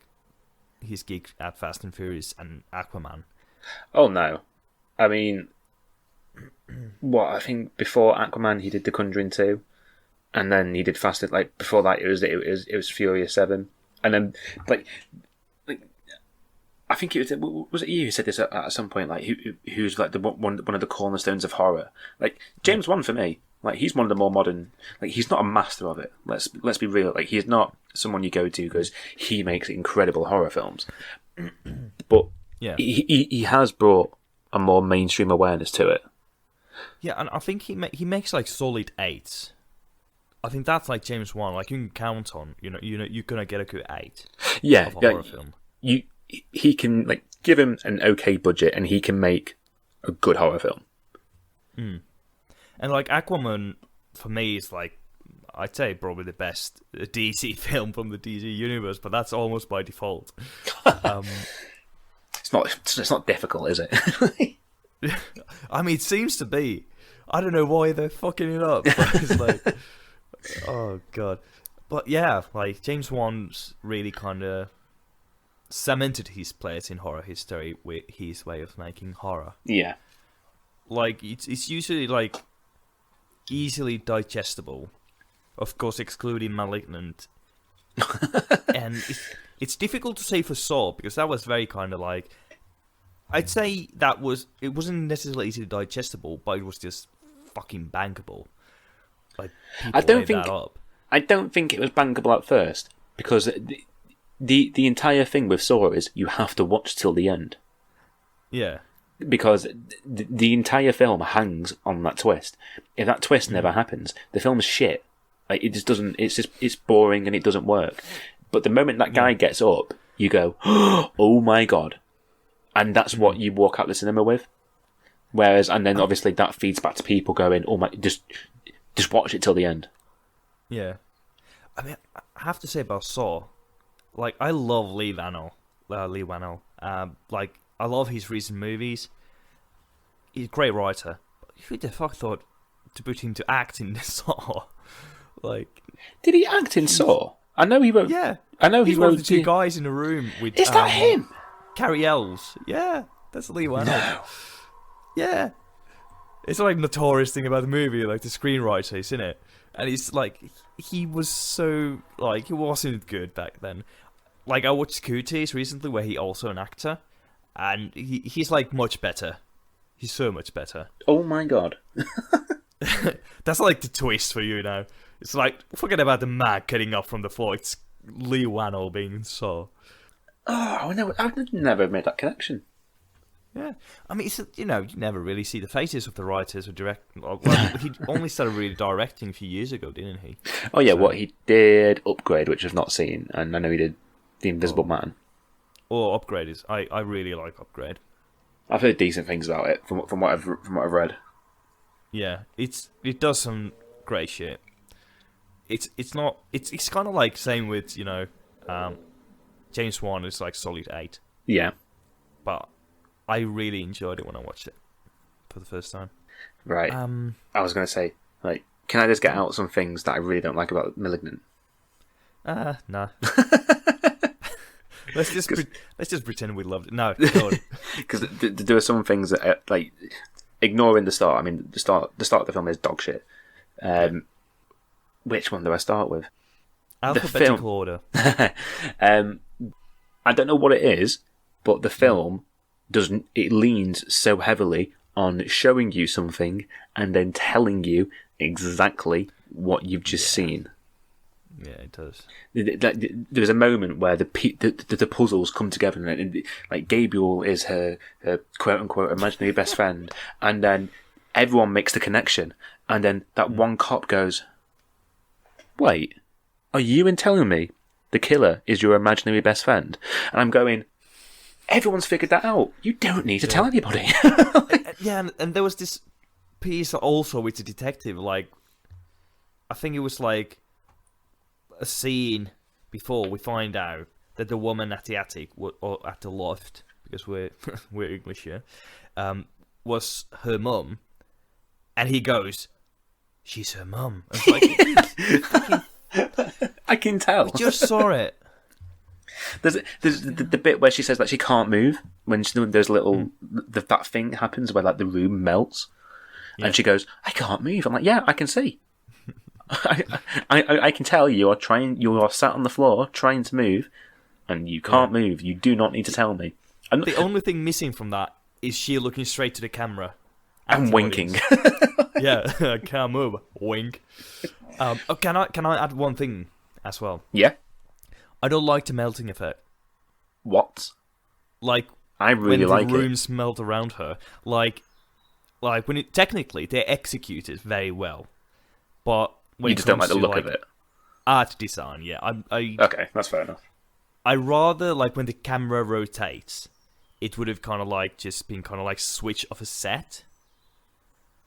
[SPEAKER 2] his gig at Fast and Furious and Aquaman.
[SPEAKER 3] Oh no, I mean, I think before Aquaman he did The Conjuring 2, and then he did Fast. Like before that, it was Furious 7, and then like I think it was it you who said this at some point, like who's like one of the cornerstones of horror. Like James Wan for me, like he's one of the more modern. Like he's not a master of it. Let's be real. Like he's not someone you go to because he makes incredible horror films, but
[SPEAKER 2] yeah,
[SPEAKER 3] he has brought a more mainstream awareness to it.
[SPEAKER 2] Yeah, and I think he makes like solid 8s. I think that's like James Wan. Like you can count on, you're gonna get a good 8.
[SPEAKER 3] Yeah,
[SPEAKER 2] of a horror film.
[SPEAKER 3] He can like give him an okay budget, and he can make a good horror film.
[SPEAKER 2] And like Aquaman, for me, is like I'd say probably the best DC film from the DC universe, but that's almost by default.
[SPEAKER 3] It's not difficult, is it?
[SPEAKER 2] I mean, it seems to be. I don't know why they're fucking it up. But it's like, oh god. But yeah, like James Wan's really kind of cemented his place in horror history with his way of making horror.
[SPEAKER 3] Yeah.
[SPEAKER 2] Like it's usually like easily digestible, of course, excluding Malignant. And it's difficult to say for Saw because that was very kind of like, I'd say it wasn't necessarily easily digestible, but it was just fucking bankable. Like
[SPEAKER 3] I don't think it was bankable at first because the entire thing with Saw is you have to watch till the end.
[SPEAKER 2] Yeah. Because
[SPEAKER 3] the entire film hangs on that twist. If that twist never happens, the film's shit. Like it just doesn't. It's boring and it doesn't work. But the moment that guy gets up, you go, "Oh my god!" And that's what you walk out the cinema with. Whereas, and then obviously that feeds back to people going, "Oh my, just watch it till the end."
[SPEAKER 2] Yeah, I mean, I have to say about Saw, like I love Lee Whannell. Like I love his recent movies. He's a great writer. Who the fuck thought to put him to act in this Saw? Like,
[SPEAKER 3] did he act in Saw? I know he wrote.
[SPEAKER 2] Yeah,
[SPEAKER 3] I know
[SPEAKER 2] he's one of the two guys in the room with.
[SPEAKER 3] Is that him?
[SPEAKER 2] Carrie Elves. Yeah, that's Lee Whannell.
[SPEAKER 3] No.
[SPEAKER 2] Yeah, it's like notorious thing about the movie, like the screenwriter is in it, and it's like he was so like he wasn't good back then. Like I watched Cooties recently, where he also an actor, and he's like much better. He's so much better.
[SPEAKER 3] Oh my god.
[SPEAKER 2] That's like the twist for you now. It's like, forget about the mag getting up from the floor. It's Lee Whannell being Saw.
[SPEAKER 3] Oh, I've never made that connection.
[SPEAKER 2] Yeah. I mean, you never really see the faces of the writers or he only started really directing a few years ago, didn't he?
[SPEAKER 3] Oh, yeah, what he did, Upgrade, which I've not seen, and I know he did The Invisible Man.
[SPEAKER 2] Or Upgrade is... I really like Upgrade.
[SPEAKER 3] I've heard decent things about it from what I've read.
[SPEAKER 2] Yeah, it does some great shit. It's kind of like same with James Wan is like solid 8.
[SPEAKER 3] Yeah.
[SPEAKER 2] But I really enjoyed it when I watched it for the first time.
[SPEAKER 3] Right. I was going to say, like, can I just get out some things that I really don't like about Malignant?
[SPEAKER 2] No. Let's just pretend we loved it. No, go on.
[SPEAKER 3] Because there are some things that are, like, ignoring the start. I mean, the start of the film is dog shit. Which one do I start with?
[SPEAKER 2] Alphabetical order.
[SPEAKER 3] I don't know what it is, but the film doesn't. It leans so heavily on showing you something and then telling you exactly what you've just seen.
[SPEAKER 2] Yeah, it does.
[SPEAKER 3] There's a moment where the puzzles come together, and like Gabriel is her quote unquote imaginary best friend, and then everyone makes the connection, and then that one cop goes, "Wait, are you telling me the killer is your imaginary best friend?" And I'm going, everyone's figured that out. You don't need to tell anybody.
[SPEAKER 2] Yeah, and there was this piece also with the detective. Like, I think it was like a scene before we find out that the woman at the attic or at the loft, because we're English here, was her mum, and he goes, "She's her mum." I was like,
[SPEAKER 3] I can tell.
[SPEAKER 2] I just saw it.
[SPEAKER 3] There's the bit where she says that she can't move when there's little that thing happens where like the room melts, and she goes, "I can't move." I'm like, "Yeah, I can see. I can tell you are trying. You are sat on the floor trying to move, and you can't move. You do not need to tell me."
[SPEAKER 2] The only thing missing from that is she looking straight to the camera
[SPEAKER 3] and winking.
[SPEAKER 2] Yeah, I can't move. Wink. Can I add one thing as well?
[SPEAKER 3] Yeah.
[SPEAKER 2] I don't like the melting effect.
[SPEAKER 3] What?
[SPEAKER 2] Like,
[SPEAKER 3] I really
[SPEAKER 2] when
[SPEAKER 3] like
[SPEAKER 2] the rooms melt around her. Like when technically they execute it very well, but when
[SPEAKER 3] you just don't like the look of it.
[SPEAKER 2] Art design, yeah.
[SPEAKER 3] Okay, that's fair enough.
[SPEAKER 2] I rather like when the camera rotates, it would have kind of like just been kind of like switch of a set.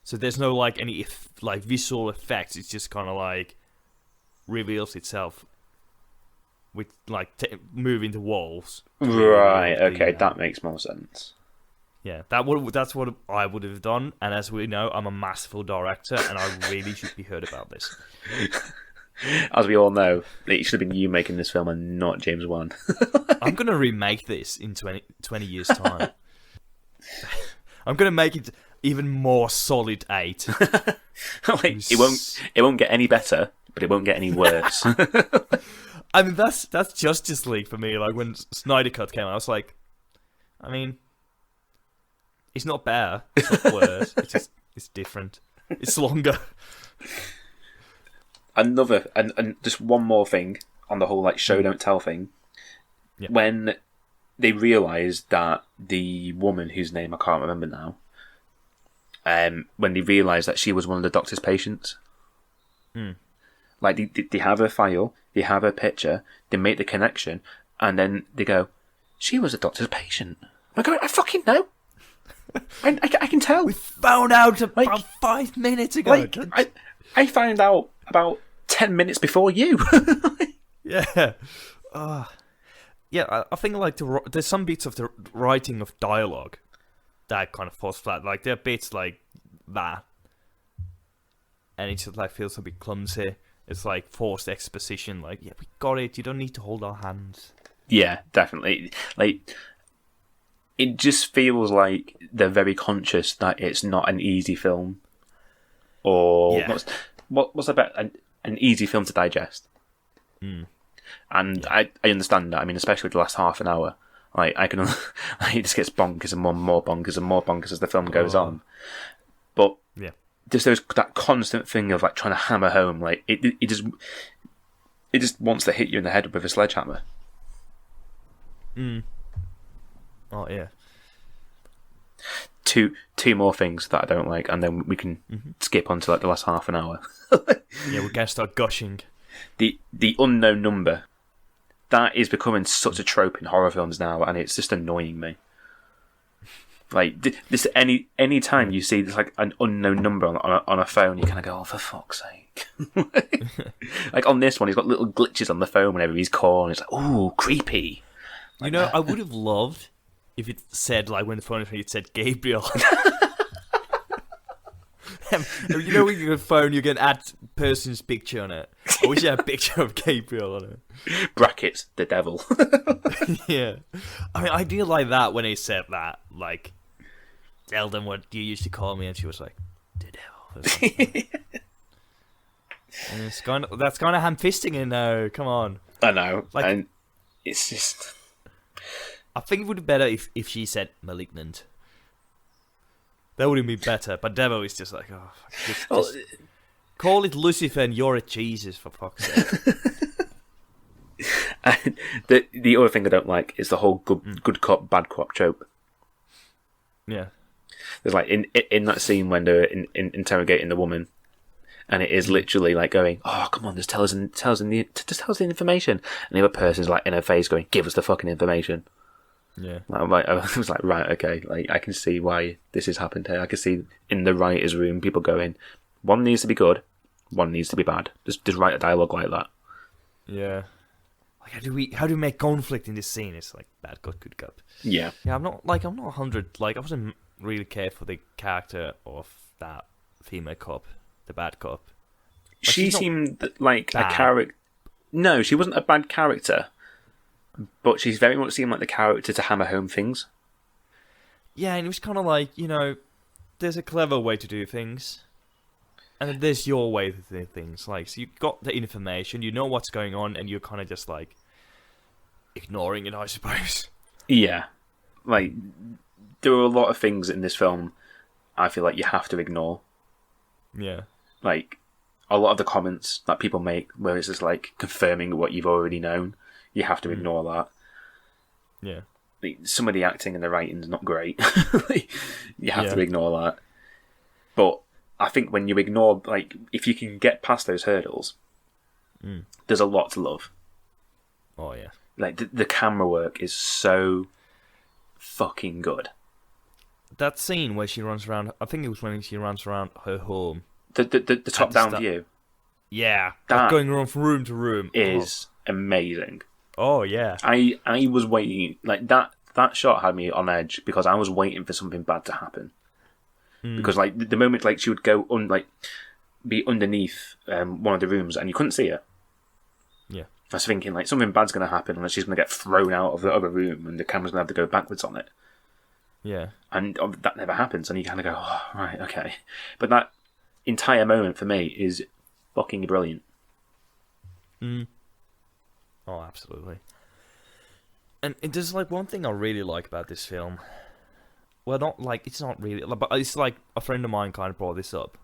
[SPEAKER 2] So there's no like any like visual effects. It's just kind of like reveals itself with like moving the walls.
[SPEAKER 3] Right. Okay, that makes more sense.
[SPEAKER 2] Yeah, that's what I would have done. And as we know, I'm a masterful director, and I really should be heard about this.
[SPEAKER 3] As we all know, it should have been you making this film and not James Wan.
[SPEAKER 2] I'm gonna remake this in 20 years' time. I'm gonna make it even more solid 8.
[SPEAKER 3] Like, it won't get any better, but it won't get any worse.
[SPEAKER 2] I mean, that's Justice League for me. Like when Snyder Cut came out, I was like, I mean, it's not better, it's not worse. It's different. It's longer.
[SPEAKER 3] Another and just one more thing on the whole like show don't tell thing.
[SPEAKER 2] Yeah.
[SPEAKER 3] When they realised that the woman whose name I can't remember now, when they realised that she was one of the doctor's patients, like they have her file, they have her picture, they make the connection, and then they go, "She was a doctor's patient." I'm going, I fucking know. I can tell.
[SPEAKER 2] We found out about 5 minutes ago.
[SPEAKER 3] Like, I found out about 10 minutes before you.
[SPEAKER 2] Yeah. Yeah, I think like there's some bits of the writing of dialogue that kind of falls flat. Like there are bits like that, and it just like feels a bit clumsy. It's like forced exposition. Like, yeah, we got it. You don't need to hold our hands.
[SPEAKER 3] Yeah, definitely. Like, it just feels like they're very conscious that it's not an easy film, or what's about an easy film to digest. And I understand that. I mean, especially with the last half an hour, like I can, it just gets bonkers and more bonkers and more bonkers as the film goes on. But just that constant thing of like trying to hammer home, like it just wants to hit you in the head with a sledgehammer.
[SPEAKER 2] Oh yeah.
[SPEAKER 3] Two more things that I don't like, and then we can skip on to like the last half an hour.
[SPEAKER 2] Yeah, we're gonna start gushing.
[SPEAKER 3] The unknown number, that is becoming such a trope in horror films now, and it's just annoying me. Like this, any time you see this like an unknown number on a phone, you kind of go, "Oh, for fuck's sake!" Like on this one, he's got little glitches on the phone whenever he's calling. It's like, "Ooh, creepy."
[SPEAKER 2] You know, I would have loved if it said, like, when the phone rang, it said Gabriel. You know, when your phone, you can add person's picture on it. I wish I had a picture of Gabriel on it.
[SPEAKER 3] Brackets, the devil.
[SPEAKER 2] Yeah. I mean, I do like that when he said that. Like, tell them what you used to call me, and she was like, the devil. And that's kind of ham-fisting it now. Come on.
[SPEAKER 3] I know.
[SPEAKER 2] Like,
[SPEAKER 3] and it's just...
[SPEAKER 2] I think it would be better if she said Malignant. That would have been better. But Devil is just like, oh, just call it Lucifer and you're a Jesus, for fuck's sake.
[SPEAKER 3] And the other thing I don't like is the whole good cop, bad cop trope.
[SPEAKER 2] Yeah.
[SPEAKER 3] There's like, in that scene when they're interrogating the woman, and it is literally like going, oh, come on, just tell us the information. And the other person's like in her face going, give us the fucking information.
[SPEAKER 2] Yeah.
[SPEAKER 3] I was like, right, okay, like I can see why this has happened here. I can see in the writer's room people going, one needs to be good, one needs to be bad. Just write a dialogue like that.
[SPEAKER 2] Yeah. Like how do we make conflict in this scene? It's like bad cop, good cop.
[SPEAKER 3] Yeah.
[SPEAKER 2] Yeah, I'm not 100. Like I wasn't really care for the character of that female cop, the bad cop. Like,
[SPEAKER 3] she seemed like
[SPEAKER 2] bad.
[SPEAKER 3] a character. No, she wasn't a bad character. But she's very much seemed like the character to hammer home things.
[SPEAKER 2] Yeah, and it was kind of like, you know, there's a clever way to do things, and then there's your way to do things. Like, so you got the information, you know what's going on, and you're kind of just like ignoring it, I suppose.
[SPEAKER 3] Yeah, like there are a lot of things in this film I feel like you have to ignore.
[SPEAKER 2] Yeah,
[SPEAKER 3] like a lot of the comments that people make, where it's just like confirming what you've already known. You have to ignore that.
[SPEAKER 2] Yeah.
[SPEAKER 3] Like, some of the acting and the writing's not great. You have to ignore that. But I think when you ignore, like, if you can get past those hurdles, there's a lot to love.
[SPEAKER 2] Oh, yeah.
[SPEAKER 3] Like, the camera work is so fucking good.
[SPEAKER 2] That scene where she runs around, I think it was when she runs around her home.
[SPEAKER 3] The top-down view.
[SPEAKER 2] Yeah.
[SPEAKER 3] That
[SPEAKER 2] going around from room to room.
[SPEAKER 3] Is amazing.
[SPEAKER 2] Oh, yeah.
[SPEAKER 3] I was waiting, like, that shot had me on edge because I was waiting for something bad to happen. Because, like, the moment, like, she would go, be underneath one of the rooms and you couldn't see her.
[SPEAKER 2] Yeah.
[SPEAKER 3] I was thinking, like, something bad's going to happen and she's going to get thrown out of the other room and the camera's going to have to go backwards on it.
[SPEAKER 2] Yeah.
[SPEAKER 3] And that never happens and you kind of go, oh, right, okay. But that entire moment for me is fucking brilliant.
[SPEAKER 2] Oh, absolutely. And there's like one thing I really like about this film. Well, not like it's not really, but it's like a friend of mine kind of brought this up.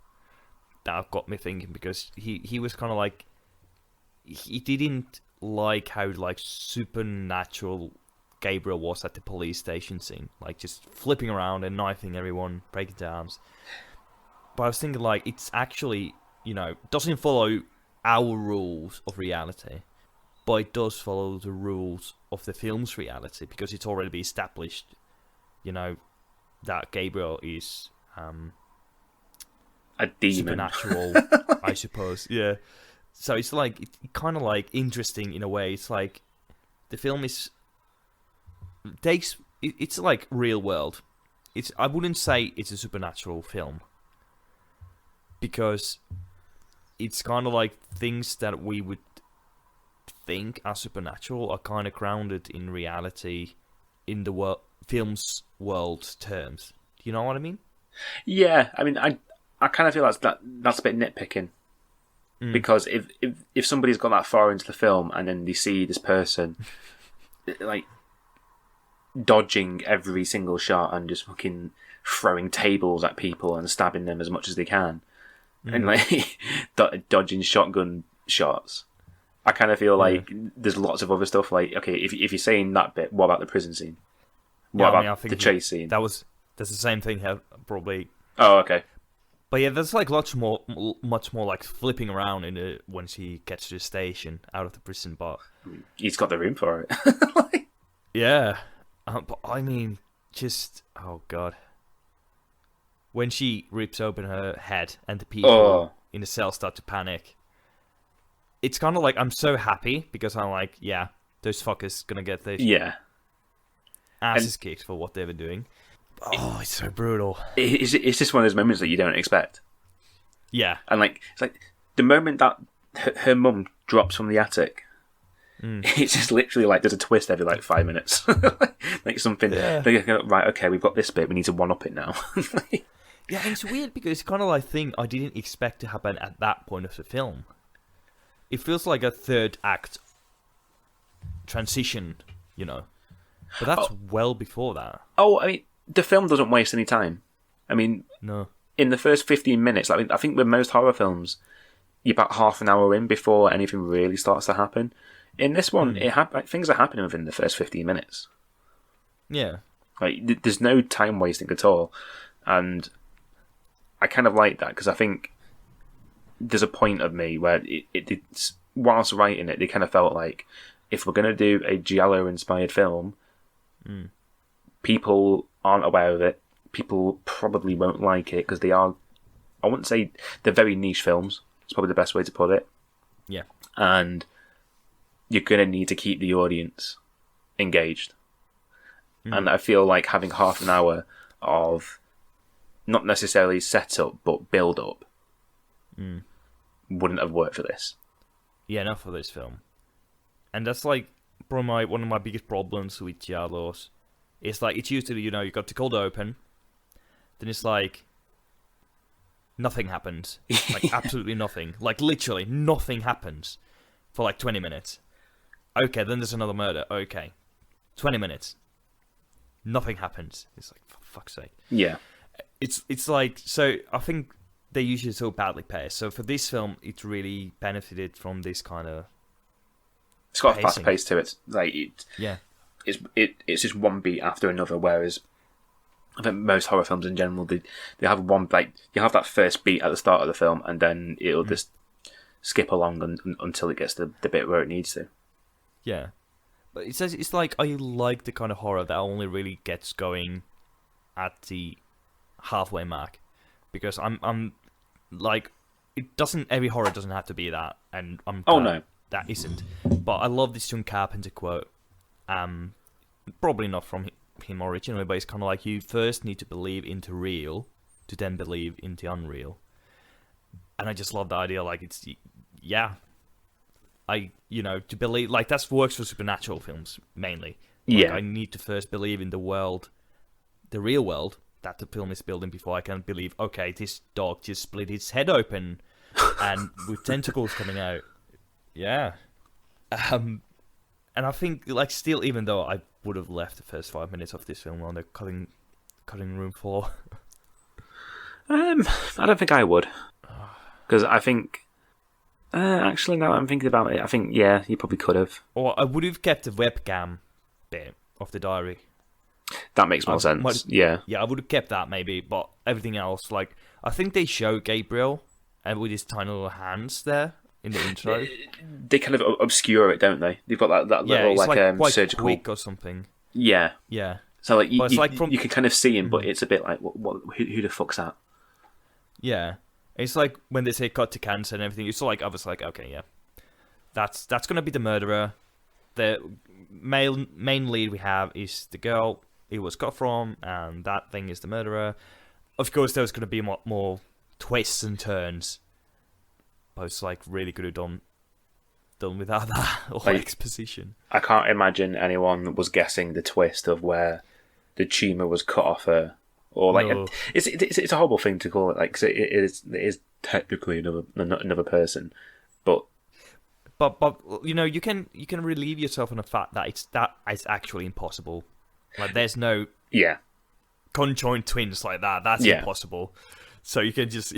[SPEAKER 2] That got me thinking because he was kind of like he didn't like how like supernatural Gabriel was at the police station scene, like just flipping around and knifing everyone, breaking downs. But I was thinking like it's actually, you know, doesn't follow our rules of reality. But it does follow the rules of the film's reality because it's already been established, you know, that Gabriel is
[SPEAKER 3] a demon,
[SPEAKER 2] supernatural, I suppose. Yeah. So it's like it's kind of like interesting in a way. It's like the film it's like real world. I wouldn't say it's a supernatural film because it's kind of like things that we would think are supernatural are kind of grounded in reality in the film's world terms. You know what I mean?
[SPEAKER 3] Yeah, I mean, I kind of feel that's a bit nitpicking because if somebody's got that far into the film and then they see this person like dodging every single shot and just fucking throwing tables at people and stabbing them as much as they can and like dodging shotgun shots. I kind of feel like there's lots of other stuff. Like, okay, if you're saying that bit, what about the prison scene? What about the chase scene?
[SPEAKER 2] That's the same thing here, probably.
[SPEAKER 3] Oh, okay.
[SPEAKER 2] But yeah, there's like much more like flipping around when she gets to the station out of the prison. But
[SPEAKER 3] he's got the room for it.
[SPEAKER 2] Yeah, but I mean, just oh god, when she rips open her head and the people in the cell start to panic. It's kind of like I'm so happy because I'm like, yeah, those fuckers gonna get this.
[SPEAKER 3] Yeah.
[SPEAKER 2] asses kicked for what they were doing. Oh, it's so brutal.
[SPEAKER 3] It's just one of those moments that you don't expect.
[SPEAKER 2] Yeah.
[SPEAKER 3] And like it's like the moment that her mum drops from the attic, it's just literally like there's a twist every like 5 minutes. Like something.
[SPEAKER 2] Yeah.
[SPEAKER 3] They go, right, okay, we've got this bit. We need to one up it now.
[SPEAKER 2] Yeah, and it's weird because it's kind of like thing I didn't expect to happen at that point of the film. It feels like a third act transition, you know. But that's well before that.
[SPEAKER 3] Oh, I mean, the film doesn't waste any time. I mean,
[SPEAKER 2] No.
[SPEAKER 3] in the first 15 minutes, I think with most horror films, you're about half an hour in before anything really starts to happen. In this one, things are happening within the first 15 minutes.
[SPEAKER 2] Yeah.
[SPEAKER 3] Like, there's no time wasting at all. And I kind of like that because I think there's a point of me where it's whilst writing it, they kind of felt like if we're going to do a Giallo-inspired film, people aren't aware of it. People probably won't like it because they are, I wouldn't say they're very niche films. It's probably the best way to put it.
[SPEAKER 2] Yeah.
[SPEAKER 3] And you're going to need to keep the audience engaged. And I feel like having half an hour of not necessarily set up, but build up wouldn't have worked for this.
[SPEAKER 2] Yeah, not for this film. And that's like probably one of my biggest problems with Giallos. It's like, it's usually, you got the cold open, then it's like, nothing happens. Like, absolutely nothing. Like, literally, nothing happens for like 20 minutes. Okay, then there's another murder. Okay. 20 minutes. Nothing happens. It's like, for fuck's sake.
[SPEAKER 3] Yeah.
[SPEAKER 2] It's like, so I think they usually so badly paced. So for this film, it really benefited from this kind of.
[SPEAKER 3] It's got
[SPEAKER 2] pacing.
[SPEAKER 3] a fast pace to it. Like
[SPEAKER 2] Yeah.
[SPEAKER 3] It's just one beat after another. Whereas I think most horror films in general, they have one, like, you have that first beat at the start of the film, and then it'll just skip along until it gets the bit where it needs to.
[SPEAKER 2] Yeah. But it's like, I like the kind of horror that only really gets going at the halfway mark, because I'm like, every horror doesn't have to be that, and I'm glad
[SPEAKER 3] no,
[SPEAKER 2] that isn't. But I love this John Carpenter quote, probably not from him originally, but it's kind of like, you first need to believe into real to then believe into unreal. And I just love the idea, like, it's, yeah, to believe, like, that works for supernatural films mainly. Like,
[SPEAKER 3] yeah.
[SPEAKER 2] I need to first believe in the world, the real world that the film is building, before I can believe, okay, this dog just split its head open and with tentacles coming out. Yeah. And I think, like, still, even though I would have left the first 5 minutes of this film on the cutting room floor.
[SPEAKER 3] I don't think I would, because I think. Actually, now that I'm thinking about it, I think, yeah, you probably could have.
[SPEAKER 2] Or I would have kept the webcam bit of the diary.
[SPEAKER 3] That makes more sense. Yeah.
[SPEAKER 2] Yeah, I would have kept that maybe, but everything else, like, I think they show Gabriel and with his tiny little hands there in the intro.
[SPEAKER 3] They kind of obscure it, don't they? They've got that
[SPEAKER 2] yeah,
[SPEAKER 3] little,
[SPEAKER 2] it's like quite
[SPEAKER 3] surgical
[SPEAKER 2] quick or something.
[SPEAKER 3] Yeah.
[SPEAKER 2] Yeah.
[SPEAKER 3] So, like, you can kind of see him, but it's a bit like, who the fuck's that?
[SPEAKER 2] Yeah. It's like when they say cut to cancer and everything, it's like, I was like, okay, yeah. That's going to be the murderer. The main lead we have is the girl it was cut from, and that thing is the murderer. Of course, there's going to be more twists and turns. But it's like really could have done without that or like, exposition.
[SPEAKER 3] I can't imagine anyone was guessing the twist of where the tumor was cut off her. Or like,
[SPEAKER 2] no.
[SPEAKER 3] It's a horrible thing to call it, like, because it is technically another person, but
[SPEAKER 2] you can relieve yourself on the fact that it's actually impossible. Like, there's no conjoined twins like that. That's impossible. So you can just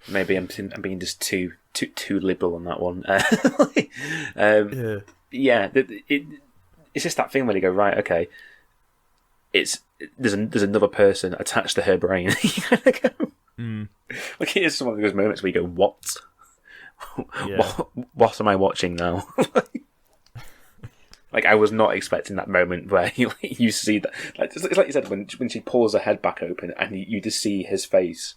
[SPEAKER 3] maybe I'm being just too liberal on that one. It's just that thing where you go, right, okay, there's another person attached to her brain. Like, it is some of those moments where you go, what? What am I watching now? Like, I was not expecting that moment where you see that. Like, it's like you said, when she pulls her head back open and you just see his face.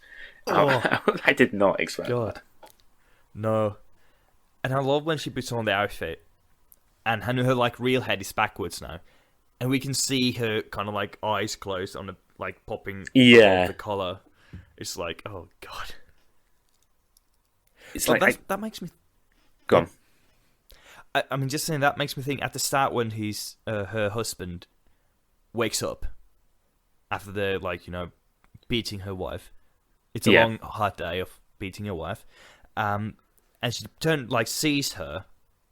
[SPEAKER 3] Oh. I did not expect that.
[SPEAKER 2] No. And I love when she puts on the outfit and her like real head is backwards now. and we can see her kind of like eyes closed on the like popping
[SPEAKER 3] Yeah.
[SPEAKER 2] the collar. It's like, oh god.
[SPEAKER 3] It's
[SPEAKER 2] But
[SPEAKER 3] like
[SPEAKER 2] that makes me.
[SPEAKER 3] go on.
[SPEAKER 2] I mean, just saying that makes me think. At the start, when her husband wakes up after they're like beating her wife, it's a long hard day of beating your wife, and she sees her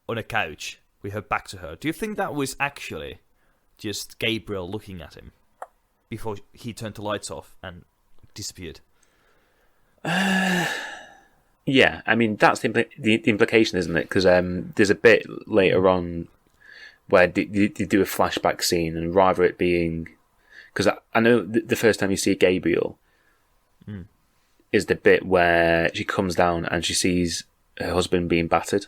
[SPEAKER 2] on a couch with her back to her. Do you think that was actually just Gabriel looking at him before he turned the lights off and disappeared?
[SPEAKER 3] Yeah, I mean that's the implication, isn't it? Because there's a bit later on where they do a flashback scene, and rather it being, because I know the first time you see Gabriel is the bit where she comes down and she sees her husband being battered,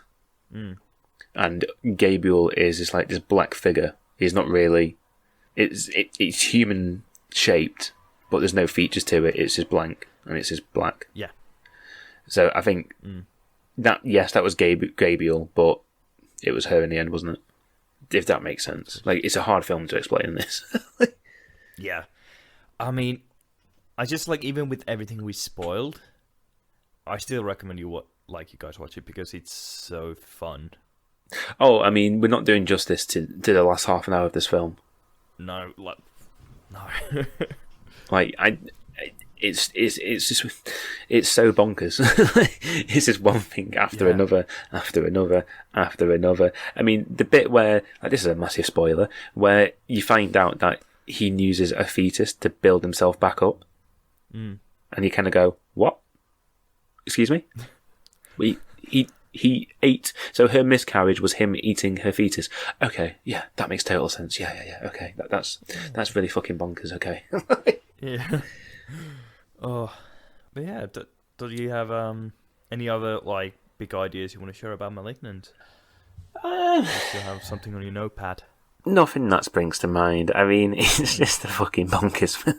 [SPEAKER 3] and Gabriel is just like this black figure. He's not really, it's human shaped, but there's no features to it. It's just blank and it's just black.
[SPEAKER 2] Yeah.
[SPEAKER 3] So I think that was Gabriel, but it was her in the end, wasn't it? If that makes sense. Like, it's a hard film to explain in this.
[SPEAKER 2] Yeah. I mean, I just even with everything we spoiled, I still recommend you guys watch it because it's so fun.
[SPEAKER 3] Oh, I mean, we're not doing justice to the last half an hour of this film.
[SPEAKER 2] No.
[SPEAKER 3] It's just, it's so bonkers. It's just one thing after another, after another, after another. I mean, the bit where, this is a massive spoiler, where you find out that he uses a fetus to build himself back up, and you kind of go, "What? Excuse me?" He ate. So her miscarriage was him eating her fetus. Okay, yeah, that makes total sense. Yeah. Okay, that's really fucking bonkers. Okay.
[SPEAKER 2] Yeah. Oh, but yeah. Do you have any other big ideas you want to share about Malignant? Do you have something on your notepad?
[SPEAKER 3] Nothing that springs to mind. I mean, it's just a fucking bonkers film.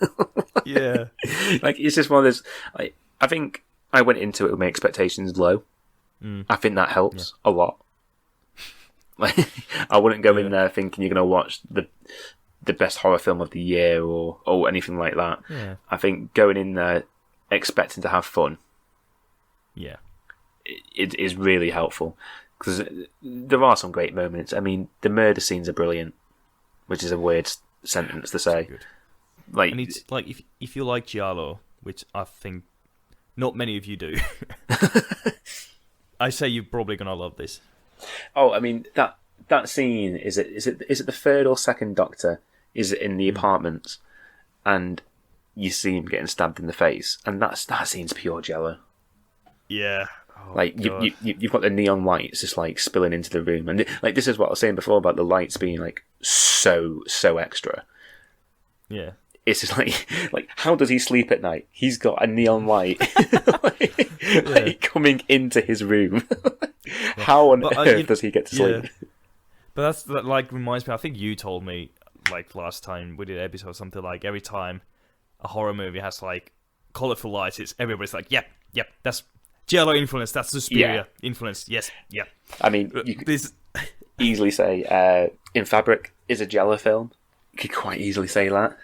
[SPEAKER 2] Yeah.
[SPEAKER 3] It's just one of those. I think I went into it with my expectations low. I think that helps a lot. I wouldn't go in there thinking you're going to watch the best horror film of the year or anything like that.
[SPEAKER 2] Yeah.
[SPEAKER 3] I think going in there expecting to have fun, it is really helpful, because there are some great moments. I mean, the murder scenes are brilliant, which is a weird sentence to say.
[SPEAKER 2] And it's if you like giallo, which I think not many of you do, I say you're probably gonna love this.
[SPEAKER 3] Oh, I mean that scene is it the third or second Doctor is in the apartment, and you see him getting stabbed in the face, and that scene's pure jello.
[SPEAKER 2] Yeah. Oh,
[SPEAKER 3] you've got the neon lights just spilling into the room, and this is what I was saying before about the lights being so extra.
[SPEAKER 2] Yeah.
[SPEAKER 3] It's just like how does he sleep at night? He's got a neon light coming into his room. How on earth does he get to sleep?
[SPEAKER 2] But that reminds me. I think you told me last time we did an episode or something, every time a horror movie has colorful lights, it's everybody's yep, that's giallo influence. That's the superior influence. Yes, yeah.
[SPEAKER 3] I mean, you could easily say In Fabric is a giallo film. You could quite easily say that.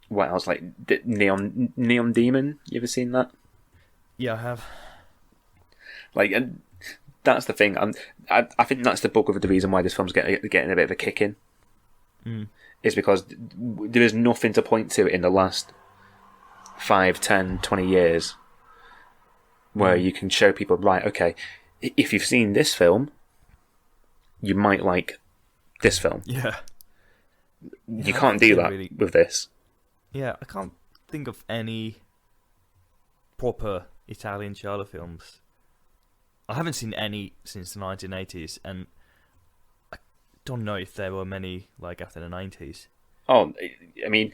[SPEAKER 3] What else? The Neon Demon. You ever seen that?
[SPEAKER 2] Yeah, I have.
[SPEAKER 3] And that's the thing. I think that's the bulk of the reason why this film's getting a bit of a kick in. Is because there is nothing to point to in the last 5, 10, 20 years where you can show people, right, okay, if you've seen this film, you might like this film.
[SPEAKER 2] Yeah.
[SPEAKER 3] You can't do that with this.
[SPEAKER 2] Yeah, I can't think of any proper Italian giallo films. I haven't seen any since the 1980s, and I don't know if there were many after the 90s. Oh,
[SPEAKER 3] I mean,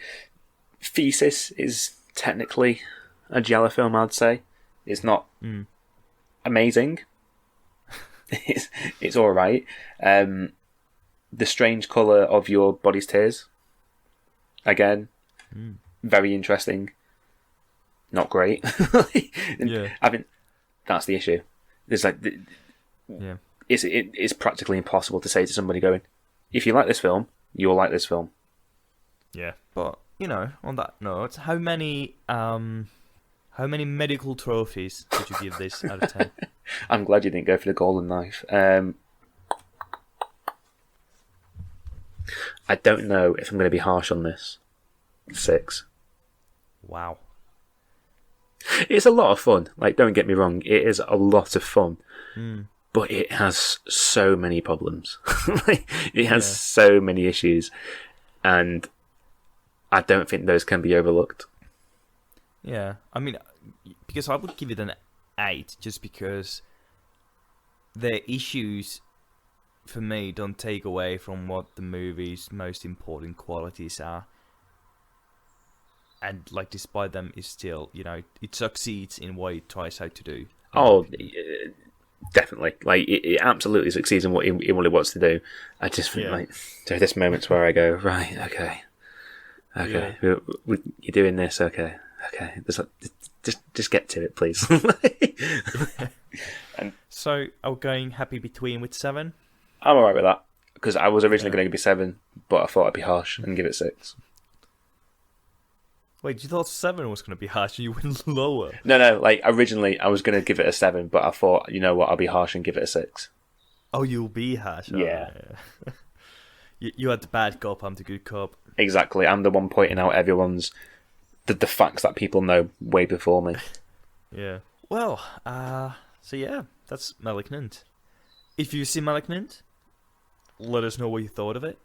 [SPEAKER 3] Thesis is technically a giallo film, I'd say. It's not amazing. It's all right. The Strange Colour of Your Body's Tears, again, very interesting. Not great.
[SPEAKER 2] Yeah.
[SPEAKER 3] I think that's the issue. There's it's practically impossible to say to somebody going, if you like this film, you'll like this film.
[SPEAKER 2] Yeah, but on that note, how many medical trophies would you give this out of 10?
[SPEAKER 3] I'm glad you didn't go for the golden knife. I don't know if I'm going to be harsh on this. 6.
[SPEAKER 2] Wow.
[SPEAKER 3] It's a lot of fun. Like, don't get me wrong, it is a lot of fun.
[SPEAKER 2] Mm.
[SPEAKER 3] But it has so many problems. It has so many issues. And I don't think those can be overlooked.
[SPEAKER 2] Yeah, I mean, because I would give it an 8 just because the issues for me don't take away from what the movie's most important qualities are. And like, despite them, it's still, it succeeds in what it tries out to do.
[SPEAKER 3] Oh, definitely. Like, it absolutely succeeds in what it wants to do. I just think, like, there are this moments where I go, right, okay, you're doing this, okay. Just get to it, please.
[SPEAKER 2] So, are we going happy between with 7?
[SPEAKER 3] I'm alright with that, because I was originally going to be 7, but I thought I'd be harsh and give it 6.
[SPEAKER 2] Wait, you thought 7 was going to be harsh and you went lower?
[SPEAKER 3] No, like, originally I was going to give it a 7, but I thought, you know what, I'll be harsh and give it a 6.
[SPEAKER 2] Oh, you'll be harsh?
[SPEAKER 3] Yeah.
[SPEAKER 2] Oh, yeah. You had the bad cop, I'm the good cop.
[SPEAKER 3] Exactly, I'm the one pointing out everyone's... The facts that people know way before me.
[SPEAKER 2] Yeah. Well, so yeah, that's Malignant. If you see Malignant, let us know what you thought of it.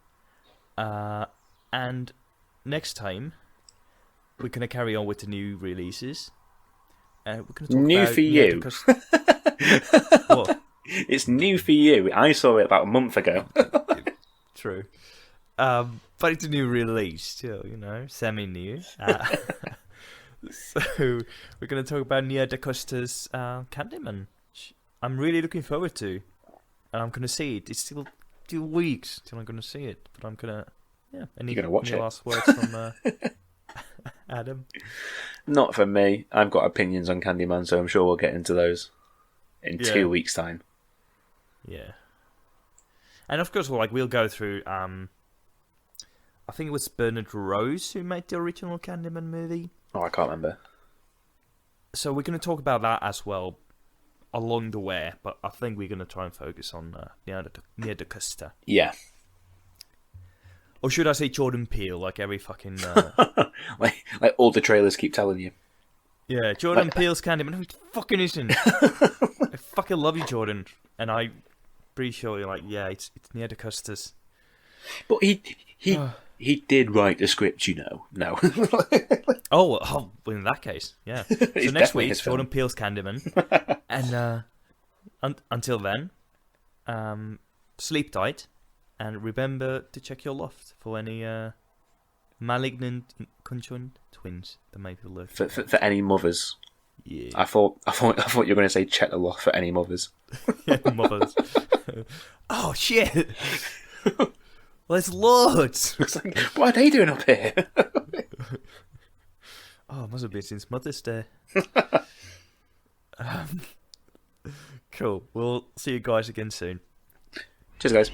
[SPEAKER 2] And next time, we're going to carry on with the new releases. We're going to talk
[SPEAKER 3] new
[SPEAKER 2] about
[SPEAKER 3] for you.
[SPEAKER 2] What?
[SPEAKER 3] It's new for you. I saw it about a month ago.
[SPEAKER 2] True. But it's a new release still, semi-new. So we're going to talk about Nia DaCosta's Candyman. I'm really looking forward to. And I'm going to see it. It's still 2 weeks till I'm going to see it. But I'm going to... Yeah.
[SPEAKER 3] You're going to watch it?
[SPEAKER 2] Last words from Adam?
[SPEAKER 3] Not for me. I've got opinions on Candyman, so I'm sure we'll get into those in 2 weeks' time.
[SPEAKER 2] Yeah. And of course, we'll go through... I think it was Bernard Rose who made the original Candyman movie.
[SPEAKER 3] Oh, I can't remember.
[SPEAKER 2] So we're going to talk about that as well along the way, but I think we're going to try and focus on Nia DaCosta.
[SPEAKER 3] Yeah.
[SPEAKER 2] Or should I say Jordan Peele, like every fucking...
[SPEAKER 3] like all the trailers keep telling you.
[SPEAKER 2] Yeah, Jordan Peele's Candyman. No, he fucking isn't. I fucking love you, Jordan. And I'm pretty sure you're like, yeah, it's Nia DaCosta's.
[SPEAKER 3] But he did write the script, No.
[SPEAKER 2] Oh, well, in that case, yeah. So next week, Jordan Peele's Candyman. And until then, sleep tight. And remember to check your loft for any malignant conjoined twins that may be lurking.
[SPEAKER 3] For any mothers.
[SPEAKER 2] Yeah.
[SPEAKER 3] I thought you were going to say check the loft for any mothers.
[SPEAKER 2] Yeah, mothers. Oh, shit! There's loads!
[SPEAKER 3] It's like, what are they doing up here?
[SPEAKER 2] Oh, it must have been since Mother's Day. Cool. We'll see you guys again soon.
[SPEAKER 3] Cheers, guys.